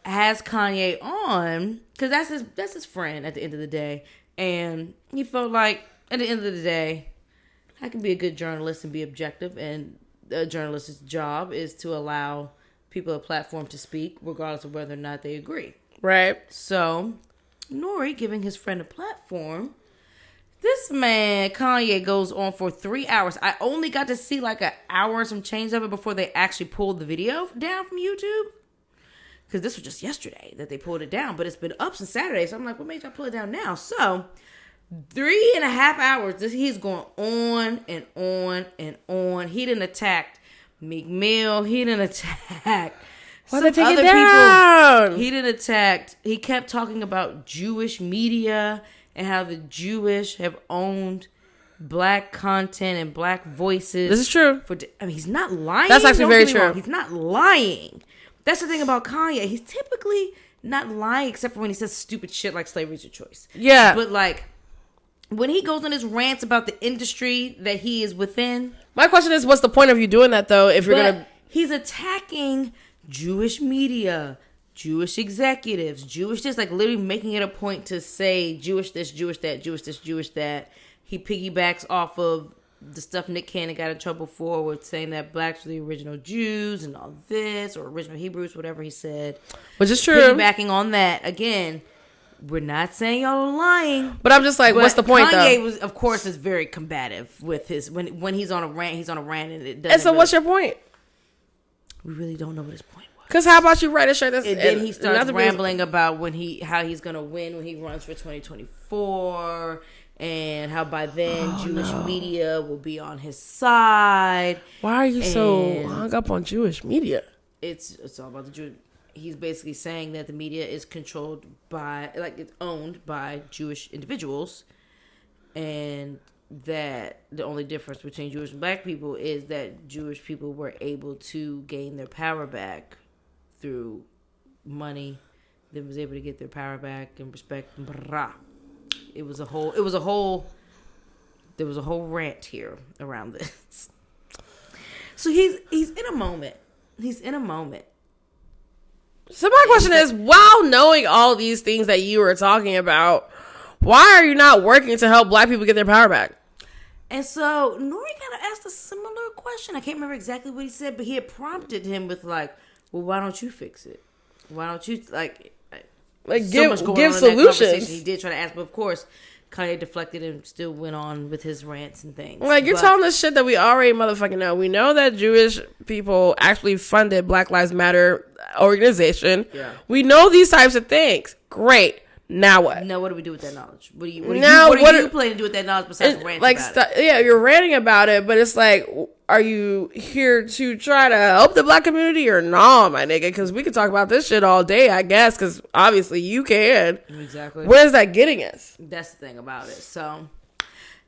has Kanye on because that's his friend at the end of the day, and he felt like at the end of the day, I can be a good journalist and be objective, and a journalist's job is to allow people a platform to speak, regardless of whether or not they agree. Right. So, Nori giving his friend a platform. This man, Kanye, goes on for 3 hours. I only got to see like an hour and some change of it before they actually pulled the video down from YouTube. Because this was just yesterday that they pulled it down. But it's been up since Saturday. So I'm like, what made y'all pull it down now? So 3.5 hours. He's going on and on and on. He done attacked Meek Mill. He done attacked why they take it down? He kept talking about Jewish media and how the Jewish have owned black content and black voices. This is true. He's not lying. That's actually very true. Wrong. He's not lying. That's the thing about Kanye. He's typically not lying except for when he says stupid shit like slavery's a choice. Yeah. But like when he goes on his rants about the industry that he is within. My question is, what's the point of you doing that though if you're going to... He's attacking Jewish media, Jewish executives, Jewish this, like literally making it a point to say Jewish this, Jewish that, Jewish this, Jewish that. He piggybacks off of the stuff Nick Cannon got in trouble for with saying that blacks were the original Jews and all this, or original Hebrews, whatever he said. Which is true. Piggybacking on that. Again, we're not saying y'all are lying. But I'm just like, what's the point Kanye though? was, of course, is very combative with his, when he's on a rant, and it doesn't. And so what's your point? We really don't know what his point was. Because how about you write a shirt that's... And then he starts rambling about how he's going to win when he runs for 2024, and how by then Jewish media will be on his side. Why are you so hung up on Jewish media? It's all about the Jew. He's basically saying that the media is controlled by, like, it's owned by Jewish individuals, and that the only difference between Jewish and black people is that Jewish people were able to gain their power back through money. They was able to get their power back and respect. There was a whole rant here around this. So he's in a moment. So my question is, while knowing all these things that you were talking about, why are you not working to help black people get their power back? And so Nori kind of asked a similar question. I can't remember exactly what he said, but he had prompted him with like, well, why don't you fix it? Why don't you give solutions? He did try to ask, but of course Kanye deflected and still went on with his rants and things. Like, you're telling us shit that we already motherfucking know. We know that Jewish people actually funded Black Lives Matter organization. Yeah. We know these types of things. Great. Now what? Now what do we do with that knowledge? What are you planning to do with that knowledge besides ranting about it? Yeah, you're ranting about it, but it's like, are you here to try to help the black community or no, my nigga? Because we can talk about this shit all day, I guess, because obviously you can. Exactly. Where's that getting us? That's the thing about it. So,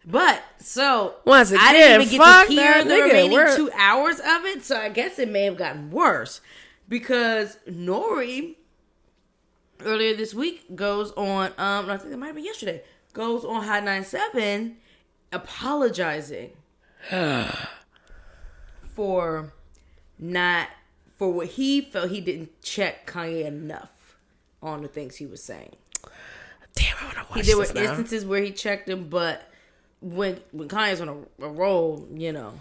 once again, I didn't even get to hear the remaining We're 2 hours of it, so I guess it may have gotten worse. Because Nori, earlier this week, goes on, I think it might have been yesterday, goes on Hot 97 apologizing for what he felt he didn't check Kanye enough on the things he was saying. Damn, I want to watch There were this now. instances where he checked him, but when Kanye's on a roll, you know,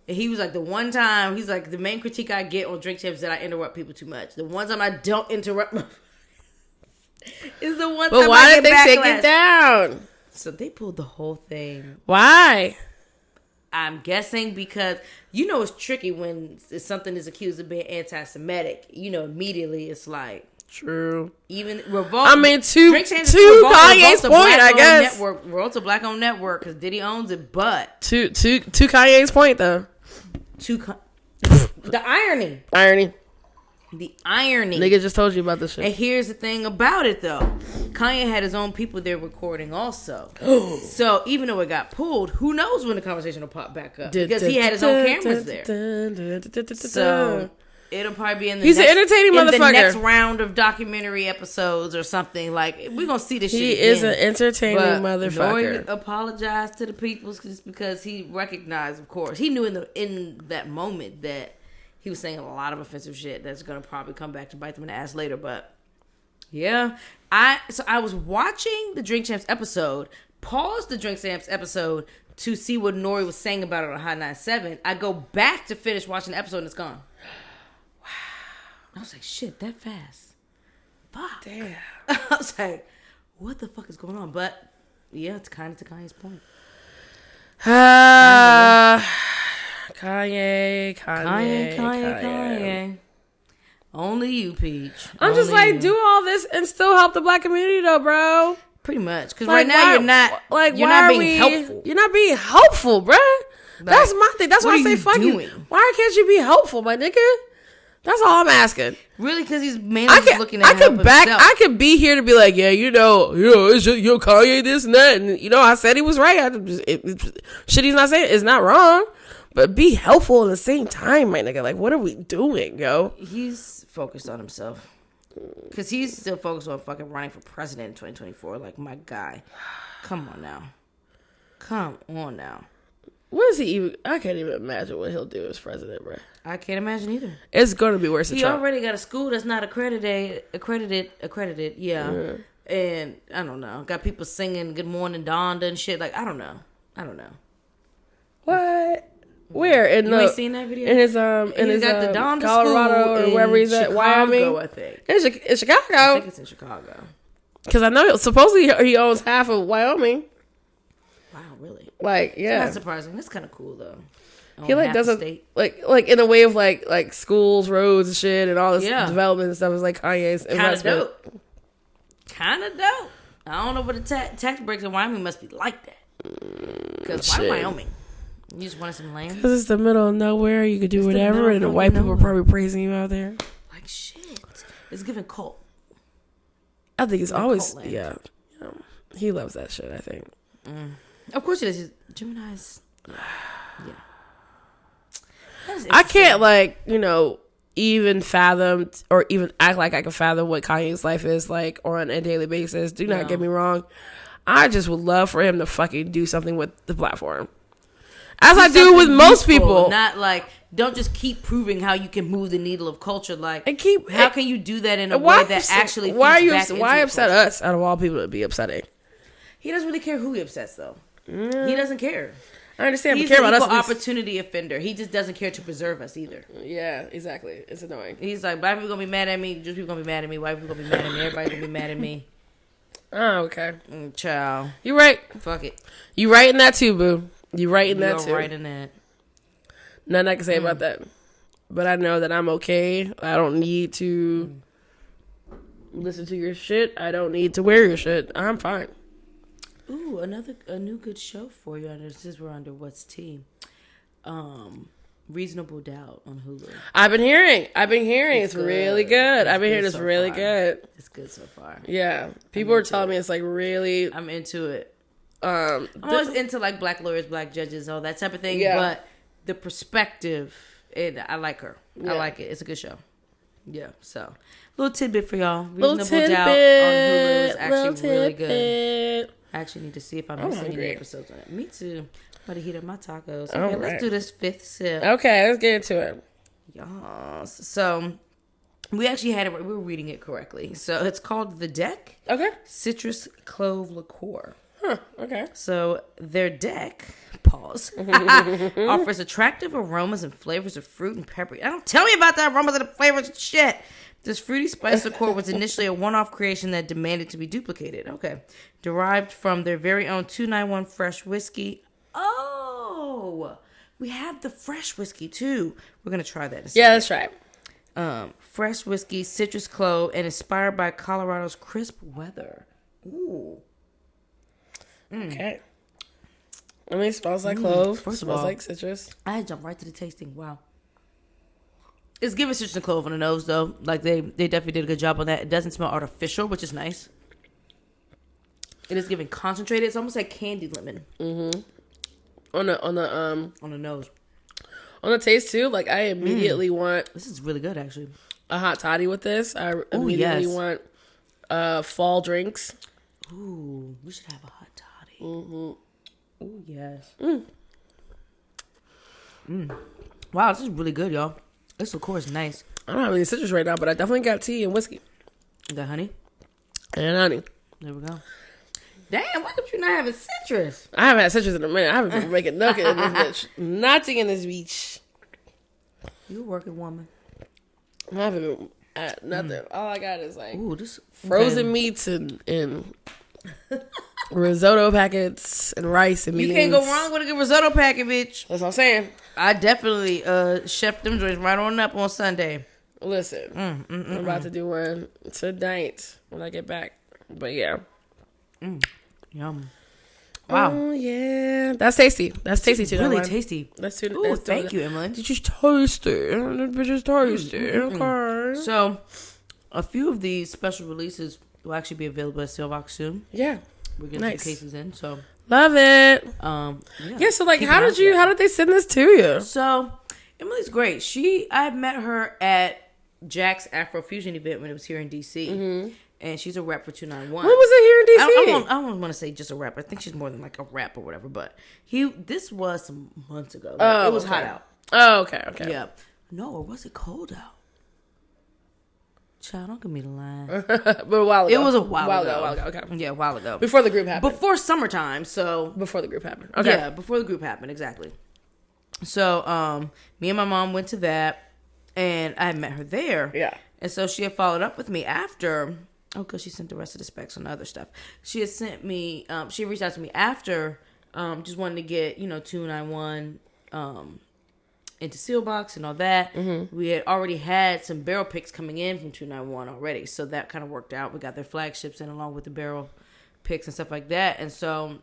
and he was like, the one time, he's like, the main critique I get on Drink Champs is that I interrupt people too much. The one time I don't interrupt is the one time But why did they backlash. take it down? So they pulled the whole thing. Why? I'm guessing because, you know, it's tricky when something is accused of being anti-Semitic. You know, immediately it's like... True. Even Revolt. I mean, to Revolt, Kanye's point, I guess. Revolt's a black-owned network because Diddy owns it, but... To Kanye's point, though. The irony. The irony. Nigga just told you about this shit. And here's the thing about it, though. Kanye had his own people there recording also. So even though it got pulled, who knows when the conversation will pop back up? Because he had his own cameras there. So it'll probably be in the He's an entertaining motherfucker. the next round of documentary episodes or something. Like, we're going to see this shit He again. is an entertaining motherfucker. Nori apologized to the people just because he recognized, of course. He knew in that moment that he was saying a lot of offensive shit that's going to probably come back to bite them in the ass later. But yeah, I was watching the Drink Champs episode, paused the Drink Champs episode to see what Nori was saying about it on Hot 97. I go back to finish watching the episode and it's gone. Wow. I was like, shit, that fast. Fuck. Damn. I was like, what the fuck is going on? But yeah, it's kind of to Kanye's point. Kanye. Only you, Peach. I'm just like, do all this and still help the black community, though, bro. Pretty much, because right now you're not being helpful. You're not being helpful, bro. That's my thing. That's why I say fuck you. Why can't you be helpful, my nigga? That's all I'm asking. Really, because he's mainly looking at himself. I could be here to be like, yeah, it's just, Kanye this and that, and I said he was right. Shit, he's not saying it's not wrong. But be helpful at the same time, my nigga. Like, what are we doing, yo? He's focused on himself. Because he's still focused on fucking running for president in 2024. Like, my guy. Come on now. What is he even... I can't even imagine what he'll do as president, bro. I can't imagine either. It's going to be worse than Trump. He already got a school that's not accredited. Yeah. And, I don't know. Got people singing Good Morning Donda and shit. Like, I don't know. What? Where? You ain't seen that video? In his got the Donda Colorado school or wherever he's at, Wyoming, I think. In Chicago. I think it's in Chicago. Because I know supposedly he owns half of Wyoming. Wow, really? Like, yeah. It's not surprising. That's kind of cool though. He like doesn't like in a way of like schools, roads, and shit, and all this development and stuff is like Kanye's investment. Kind of dope. I don't know what the tax breaks in Wyoming must be like that. Because why Wyoming? You just wanted some land? Because it's the middle of nowhere. You could do whatever, and the white people are probably praising you out there. Like, shit. It's giving cult. I think it's always, yeah. He loves that shit, I think. Of course he does. Gemini's, yeah. I can't, like, even fathom or even act like I can fathom what Kanye's life is like on a daily basis. Do not get me wrong. I just would love for him to fucking do something with the platform. As I do with most people. Not like, don't just keep proving how you can move the needle of culture. Like, how can you do that in a way that actually feeds back into why upset culture? us out of all people to be upsetting? He doesn't really care who he upsets, though. He doesn't care. I understand. He's but care an about equal us opportunity offender. He just doesn't care to preserve us either. Yeah, exactly. It's annoying. He's like, black people gonna be mad at me. Jewish people gonna be mad at me. White people gonna be mad at me. Everybody gonna be mad at me. Oh, okay. Child. You right. Fuck it. You right in that too, boo. You right in that too. Right in that. Nothing I can say about that. But I know that I'm okay. I don't need to listen to your shit. I don't need to wear your shit. I'm fine. Ooh, a new good show for you. Since we're under What's Tea, Reasonable Doubt on Hulu. I've been hearing it's really good. I've been hearing it's really good. It's good so far. Yeah, people are telling me it's like really. I'm into it. I'm always into like black lawyers, black judges, all that type of thing. Yeah. But the perspective, I like her. Yeah. I like it. It's a good show. Yeah. So, little tidbit for y'all. Reasonable Doubt on Hulu is actually really good. I actually need to see if I'm missing any episodes on it. Me too. I'm about to heat up my tacos. Okay, let's do this fifth sip. Okay, let's get into it. Yes. So, we actually had it. We were reading it correctly. So, it's called the Decc. Okay. Citrus Clove Liqueur. Huh. Okay. So, their Decc, pause, offers attractive aromas and flavors of fruit and pepper. Don't tell me about the aromas and the flavors and shit. This fruity spice liqueur was initially a one-off creation that demanded to be duplicated. Okay. Derived from their very own 291 fresh whiskey. Oh, we have the fresh whiskey too. We're going to try that. Yeah, let's try it. Fresh whiskey, citrus clove, and inspired by Colorado's crisp weather. Ooh. Okay. I mean, it smells like clove. First of Smells all, like citrus. I had jumped right to the tasting. Wow. It's giving citrus and clove on the nose, though. Like, they definitely did a good job on that. It doesn't smell artificial, which is nice. It is giving concentrated. It's almost like candied lemon. Mm-hmm. On the nose. On the taste, too, like, I immediately want... This is really good, actually. A hot toddy with this. I immediately want fall drinks. Ooh, we should have a hot toddy. Mm-hmm. Ooh, yes. Wow, this is really good, y'all. This liqueur is nice. I don't have any citrus right now, but I definitely got tea and whiskey. You got honey? And honey. There we go. Damn, why don't you not having citrus? I haven't had citrus in a minute. I haven't been making nothing in this bitch. Nothing in this beach. You a working woman. I haven't been at nothing. All I got is like this frozen meats and risotto packets and rice and beans. You can't go wrong with a good risotto packet, bitch. That's what I'm saying. I definitely chef them joints right on up on Sunday. Listen, I'm about to do one tonight when I get back. But yeah. Yum. Wow. Oh, yeah. That's tasty. That's tasty too. Really tasty. That's too. Ooh, thank you, Emily. It's just tasty. That bitch is tasty. Okay. So, a few of these special releases will actually be available at Seelbachs soon. Yeah. We're getting some cases in, so love it. Yeah. So like, how did they send this to you? So, Emily's great. I met her at Jack's Afrofusion event when it was here in DC. And she's a rep for 291. When was it here in DC? I don't want to say just a rep. I think she's more than like a rep or whatever. But this was some months ago. It was hot out. Oh, okay. Yeah. No, or was it cold out? Child, don't give me the line. But a while ago. It was a while ago. Okay. Yeah, a while ago. Before the group happened. Before summertime, so. Before the group happened. Okay. Yeah, before the group happened, exactly. So, me and my mom went to that, and I had met her there. Yeah. And so she had followed up with me after... Oh, because she sent the rest of the specs on other stuff. She had sent me, she reached out to me after, just wanting to get, 291 into Seelbachs and all that. We had already had some barrel picks coming in from 291 already. So that kind of worked out. We got their flagships in along with the barrel picks and stuff like that. And so,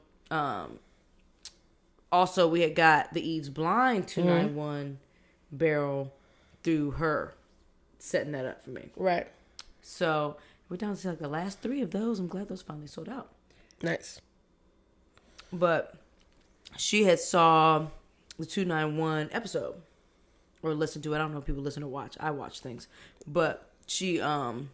also we had got the Eve's Blind 291 barrel through her setting that up for me. Right. So... We're down to like the last 3 of those. I'm glad those finally sold out. Nice. But she had saw the 291 episode. Or listened to it. I don't know if people listen or watch. I watch things. But she caught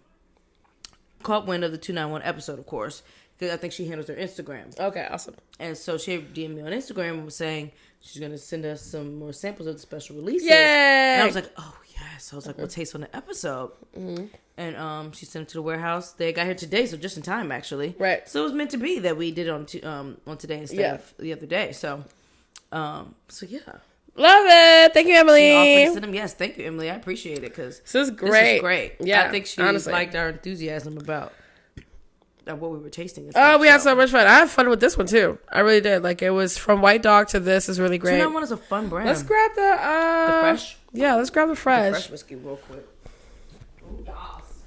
wind of the 291 episode, of course. Because I think she handles their Instagram. Okay, awesome. And so she DM'd me on Instagram and was saying she's going to send us some more samples of the special releases. Yay! And I was like, oh, yes. I was like, we'll taste on the episode. And she sent it to the warehouse. They got here today, so just in time, actually. Right. So it was meant to be that we did it on today instead of the other day. So yeah. Love it. Thank you, Emily. She offered to send them. Yes, thank you, Emily. I appreciate it because this is great. This is great. Yeah, I think she honestly liked our enthusiasm about what we were tasting. And stuff, oh, we had so much fun. I had fun with this one too. I really did. Like, it was from White Dog to this is really great. 291 is a fun brand. Let's grab the fresh. Yeah, let's grab the fresh. The fresh whiskey real quick.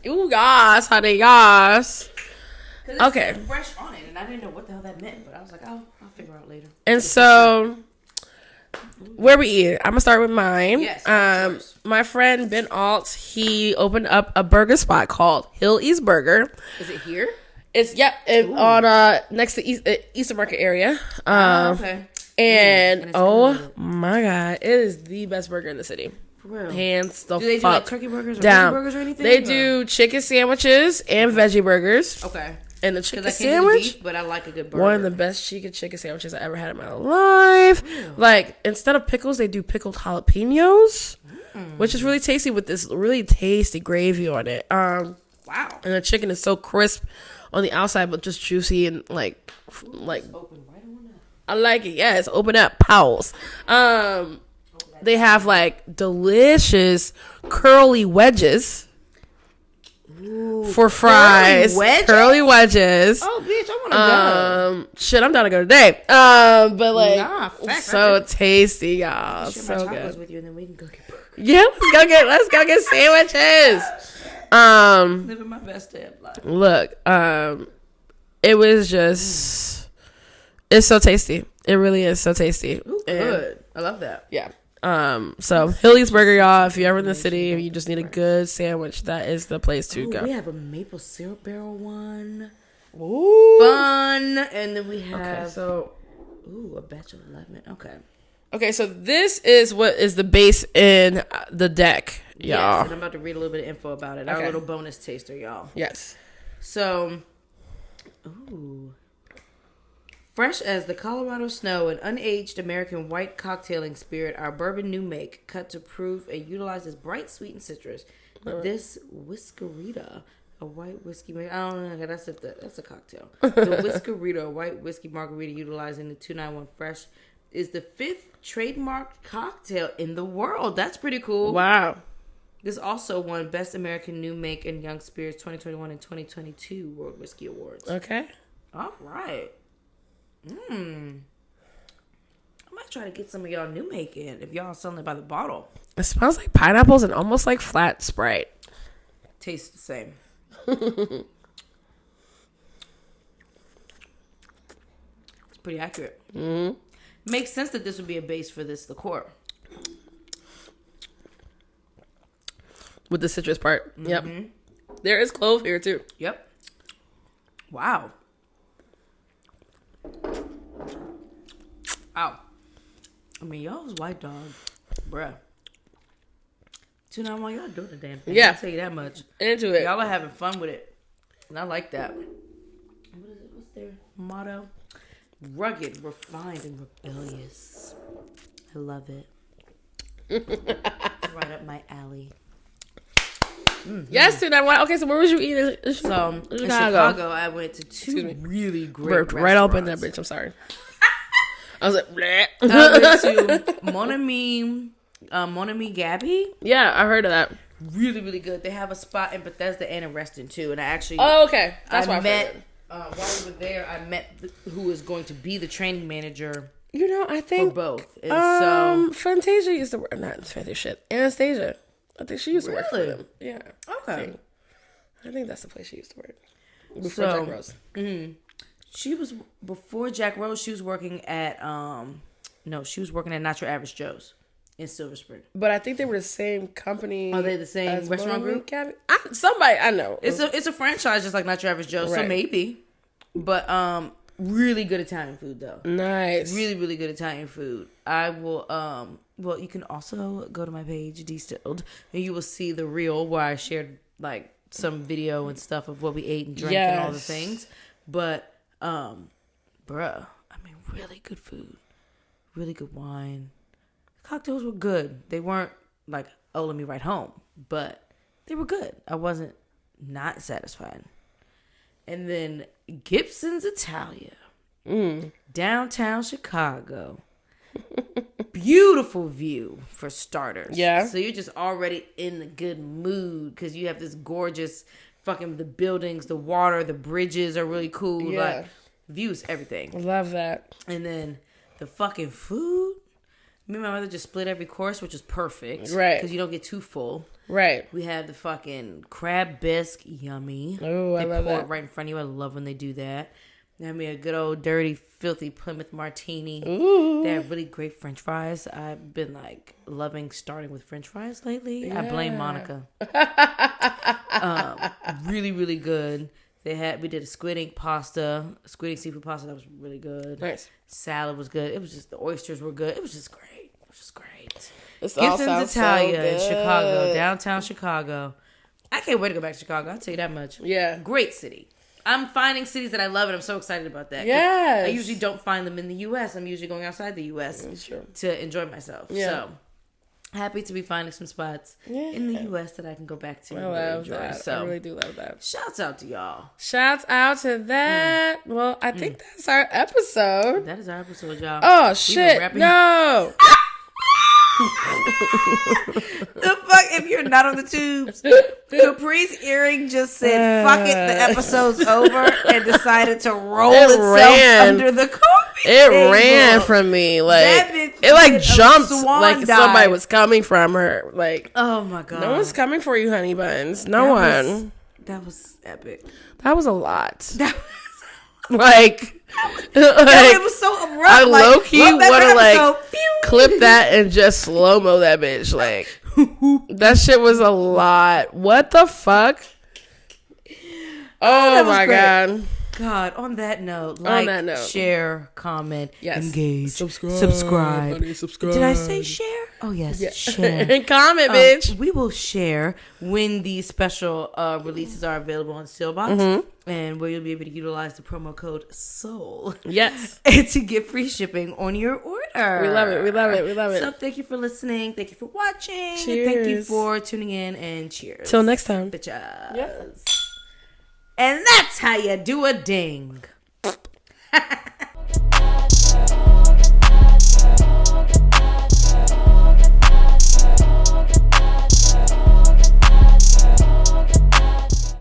Ooh, yas, honey, yas. Okay. Fresh on it, and I didn't know what the hell that meant, but I was like, I'll figure out later. And so, where we eat? I'm gonna start with mine. Yes. My friend Ben Alt, he opened up a burger spot called Hill East Burger. Is it here? It's on next to Eastern Market area. Okay. And oh my god, it is the best burger in the city. For real. Hands the fuck do they do like turkey burgers or down. veggie burgers or anything? They do chicken sandwiches and veggie burgers. Okay. And the chicken sandwich, sandwich, beef, but I like a good burger. One of the best chicken sandwiches I ever had in my life. Like, instead of pickles, they do pickled jalapenos, which is really tasty with this really tasty gravy on it. Wow. And the chicken is so crisp on the outside, but just juicy and like. Open right on up. I like it. Yes, open up, pals. They have like delicious curly wedges. Ooh, for fries, curly wedges. Oh, bitch, I want to go. Shit, I'm down to go today. But like, so tasty, y'all. So good. With you, and then we can go get burgers. Yeah, let's go get sandwiches. Living my best day of life. Look, it was just, it's so tasty. It really is so tasty. Ooh, good. I love that. Yeah. So Hilly's Burger, y'all. If you're ever in the city, if you just need a good sandwich, that is the place to go. We have a maple syrup barrel one. Ooh. Fun. And then we have a batch of 11. Okay, so this is what is the base in the Decc, y'all. Yes, and I'm about to read a little bit of info about it. Our Okay. little bonus taster, y'all. Yes. So, fresh as the Colorado snow, an unaged American white cocktailing spirit, our bourbon new make, cut to proof and utilizes bright, sweet, and citrus. This Whiskerita, a white whiskey, I don't know, that's a cocktail. The Whiskerita, a white whiskey margarita utilizing the 291 Fresh, is the 5th trademarked cocktail in the world. That's pretty cool. Wow. This also won Best American New Make and Young Spirits 2021 and 2022 World Whiskey Awards. Okay. All right. I might try to get some of y'all new make in if y'all selling it by the bottle. It smells like pineapples and almost like flat Sprite. Tastes the same. It's pretty accurate. Mm-hmm. Makes sense that this would be a base for this liqueur. With the citrus part. Mm-hmm. Yep. There is clove here too. Yep. Wow. Wow. I mean, y'all was white dog. Bruh. 291, y'all doing the damn thing. Yeah. I'll tell you that much. Into it. Y'all are having fun with it. And I like that. What is it? What's their motto? Rugged, refined, and rebellious. I love it. Right up my alley. Mm-hmm. Yes, dude. Okay, so where was you eating? So, in Chicago, I went to two really great Burped right up in that bitch. I'm sorry. I was like, bleh. I went to Mon Ami Gabby. Yeah, I heard of that. Really, really good. They have a spot in Bethesda and in Reston, too. And I actually... Oh, okay. That's why I met... while we were there, I met who is going to be the training manager. You know, I think... For both. And so... Fantasia used to work... Not Fantasia shit. Anastasia. I think she used to work for them. Yeah. Okay. I think that's the place she used to work. Before Jack Rose. Mm-hmm. She was... Before Jack Rose, she was working at... she was working at Not Your Average Joe's in Silver Spring. But I think they were the same company. Are they the same restaurant group? Somebody I know. It's a franchise just like Not Your Average Joe's, so maybe. But really good Italian food though. Nice. Really, really good Italian food. I will well, you can also go to my page, Distilled, and you will see the reel where I shared like some video and stuff of what we ate and drank and all the things. But bruh, I mean really good food. Really good wine. Cocktails were good. They weren't like, oh, let me write home. But they were good. I wasn't not satisfied. And then Gibson's Italia. Downtown Chicago. Beautiful view for starters. Yeah. So you're just already in the good mood because you have this gorgeous fucking the buildings, the water, the bridges are really cool. Yeah. Like views, everything. Love that. And then the fucking food. Me and my mother just split every course, which is perfect. Right. Because you don't get too full. Right. We had the fucking crab bisque. Yummy. Oh, I love pour that. it right in front of you. I love when they do that. They had me a good old dirty, filthy Plymouth martini. Ooh. They have really great French fries. I've been like loving starting with French fries lately. Yeah. I blame Monica. Really, really good. We did a squid ink seafood pasta that was really good. Nice. Salad was good. It was just the oysters were good. It was just great. This all Gibson's sounds Italia so in Chicago, downtown Chicago. I can't wait to go back to Chicago. I'll tell you that much. Yeah. Great city. I'm finding cities that I love, and I'm so excited about that. Yes. I usually don't find them in the U.S. I'm usually going outside the U.S. to enjoy myself. Yeah. So happy to be finding some spots in the U.S. that I can go back to. I and love enjoy. that. So, I really do love that. Shouts out to y'all. Shouts out to that. Well, I think that's our episode. That is our episode, y'all. Oh, shit. No. The fuck if you're not on the tubes. Capri's earring just said fuck it, the episode's over, and decided to roll itself under the coffee table. Ran from me. Like it like jumped like somebody was coming from her. Like, oh my god. No one's coming for you, honey buns. No one. That was epic. That was a lot. Like, it was so abrupt. I like, low key want to like episode. clip that and just slow mo that bitch. Like, that shit was a lot. What the fuck? Oh my god. God, on that note, share, comment, yes. engage, subscribe. Honey, subscribe. Did I say share? Oh, yes, yeah. share. And comment, bitch. We will share when these special releases are available on Seelbachs, and where you'll be able to utilize the promo code SOUL. Yes. And to get free shipping on your order. We love it. We love it. We love it. So thank you for listening. Thank you for watching. Cheers. Thank you for tuning in, and cheers. Till next time. Bitches. Yes. And that's how you do a ding.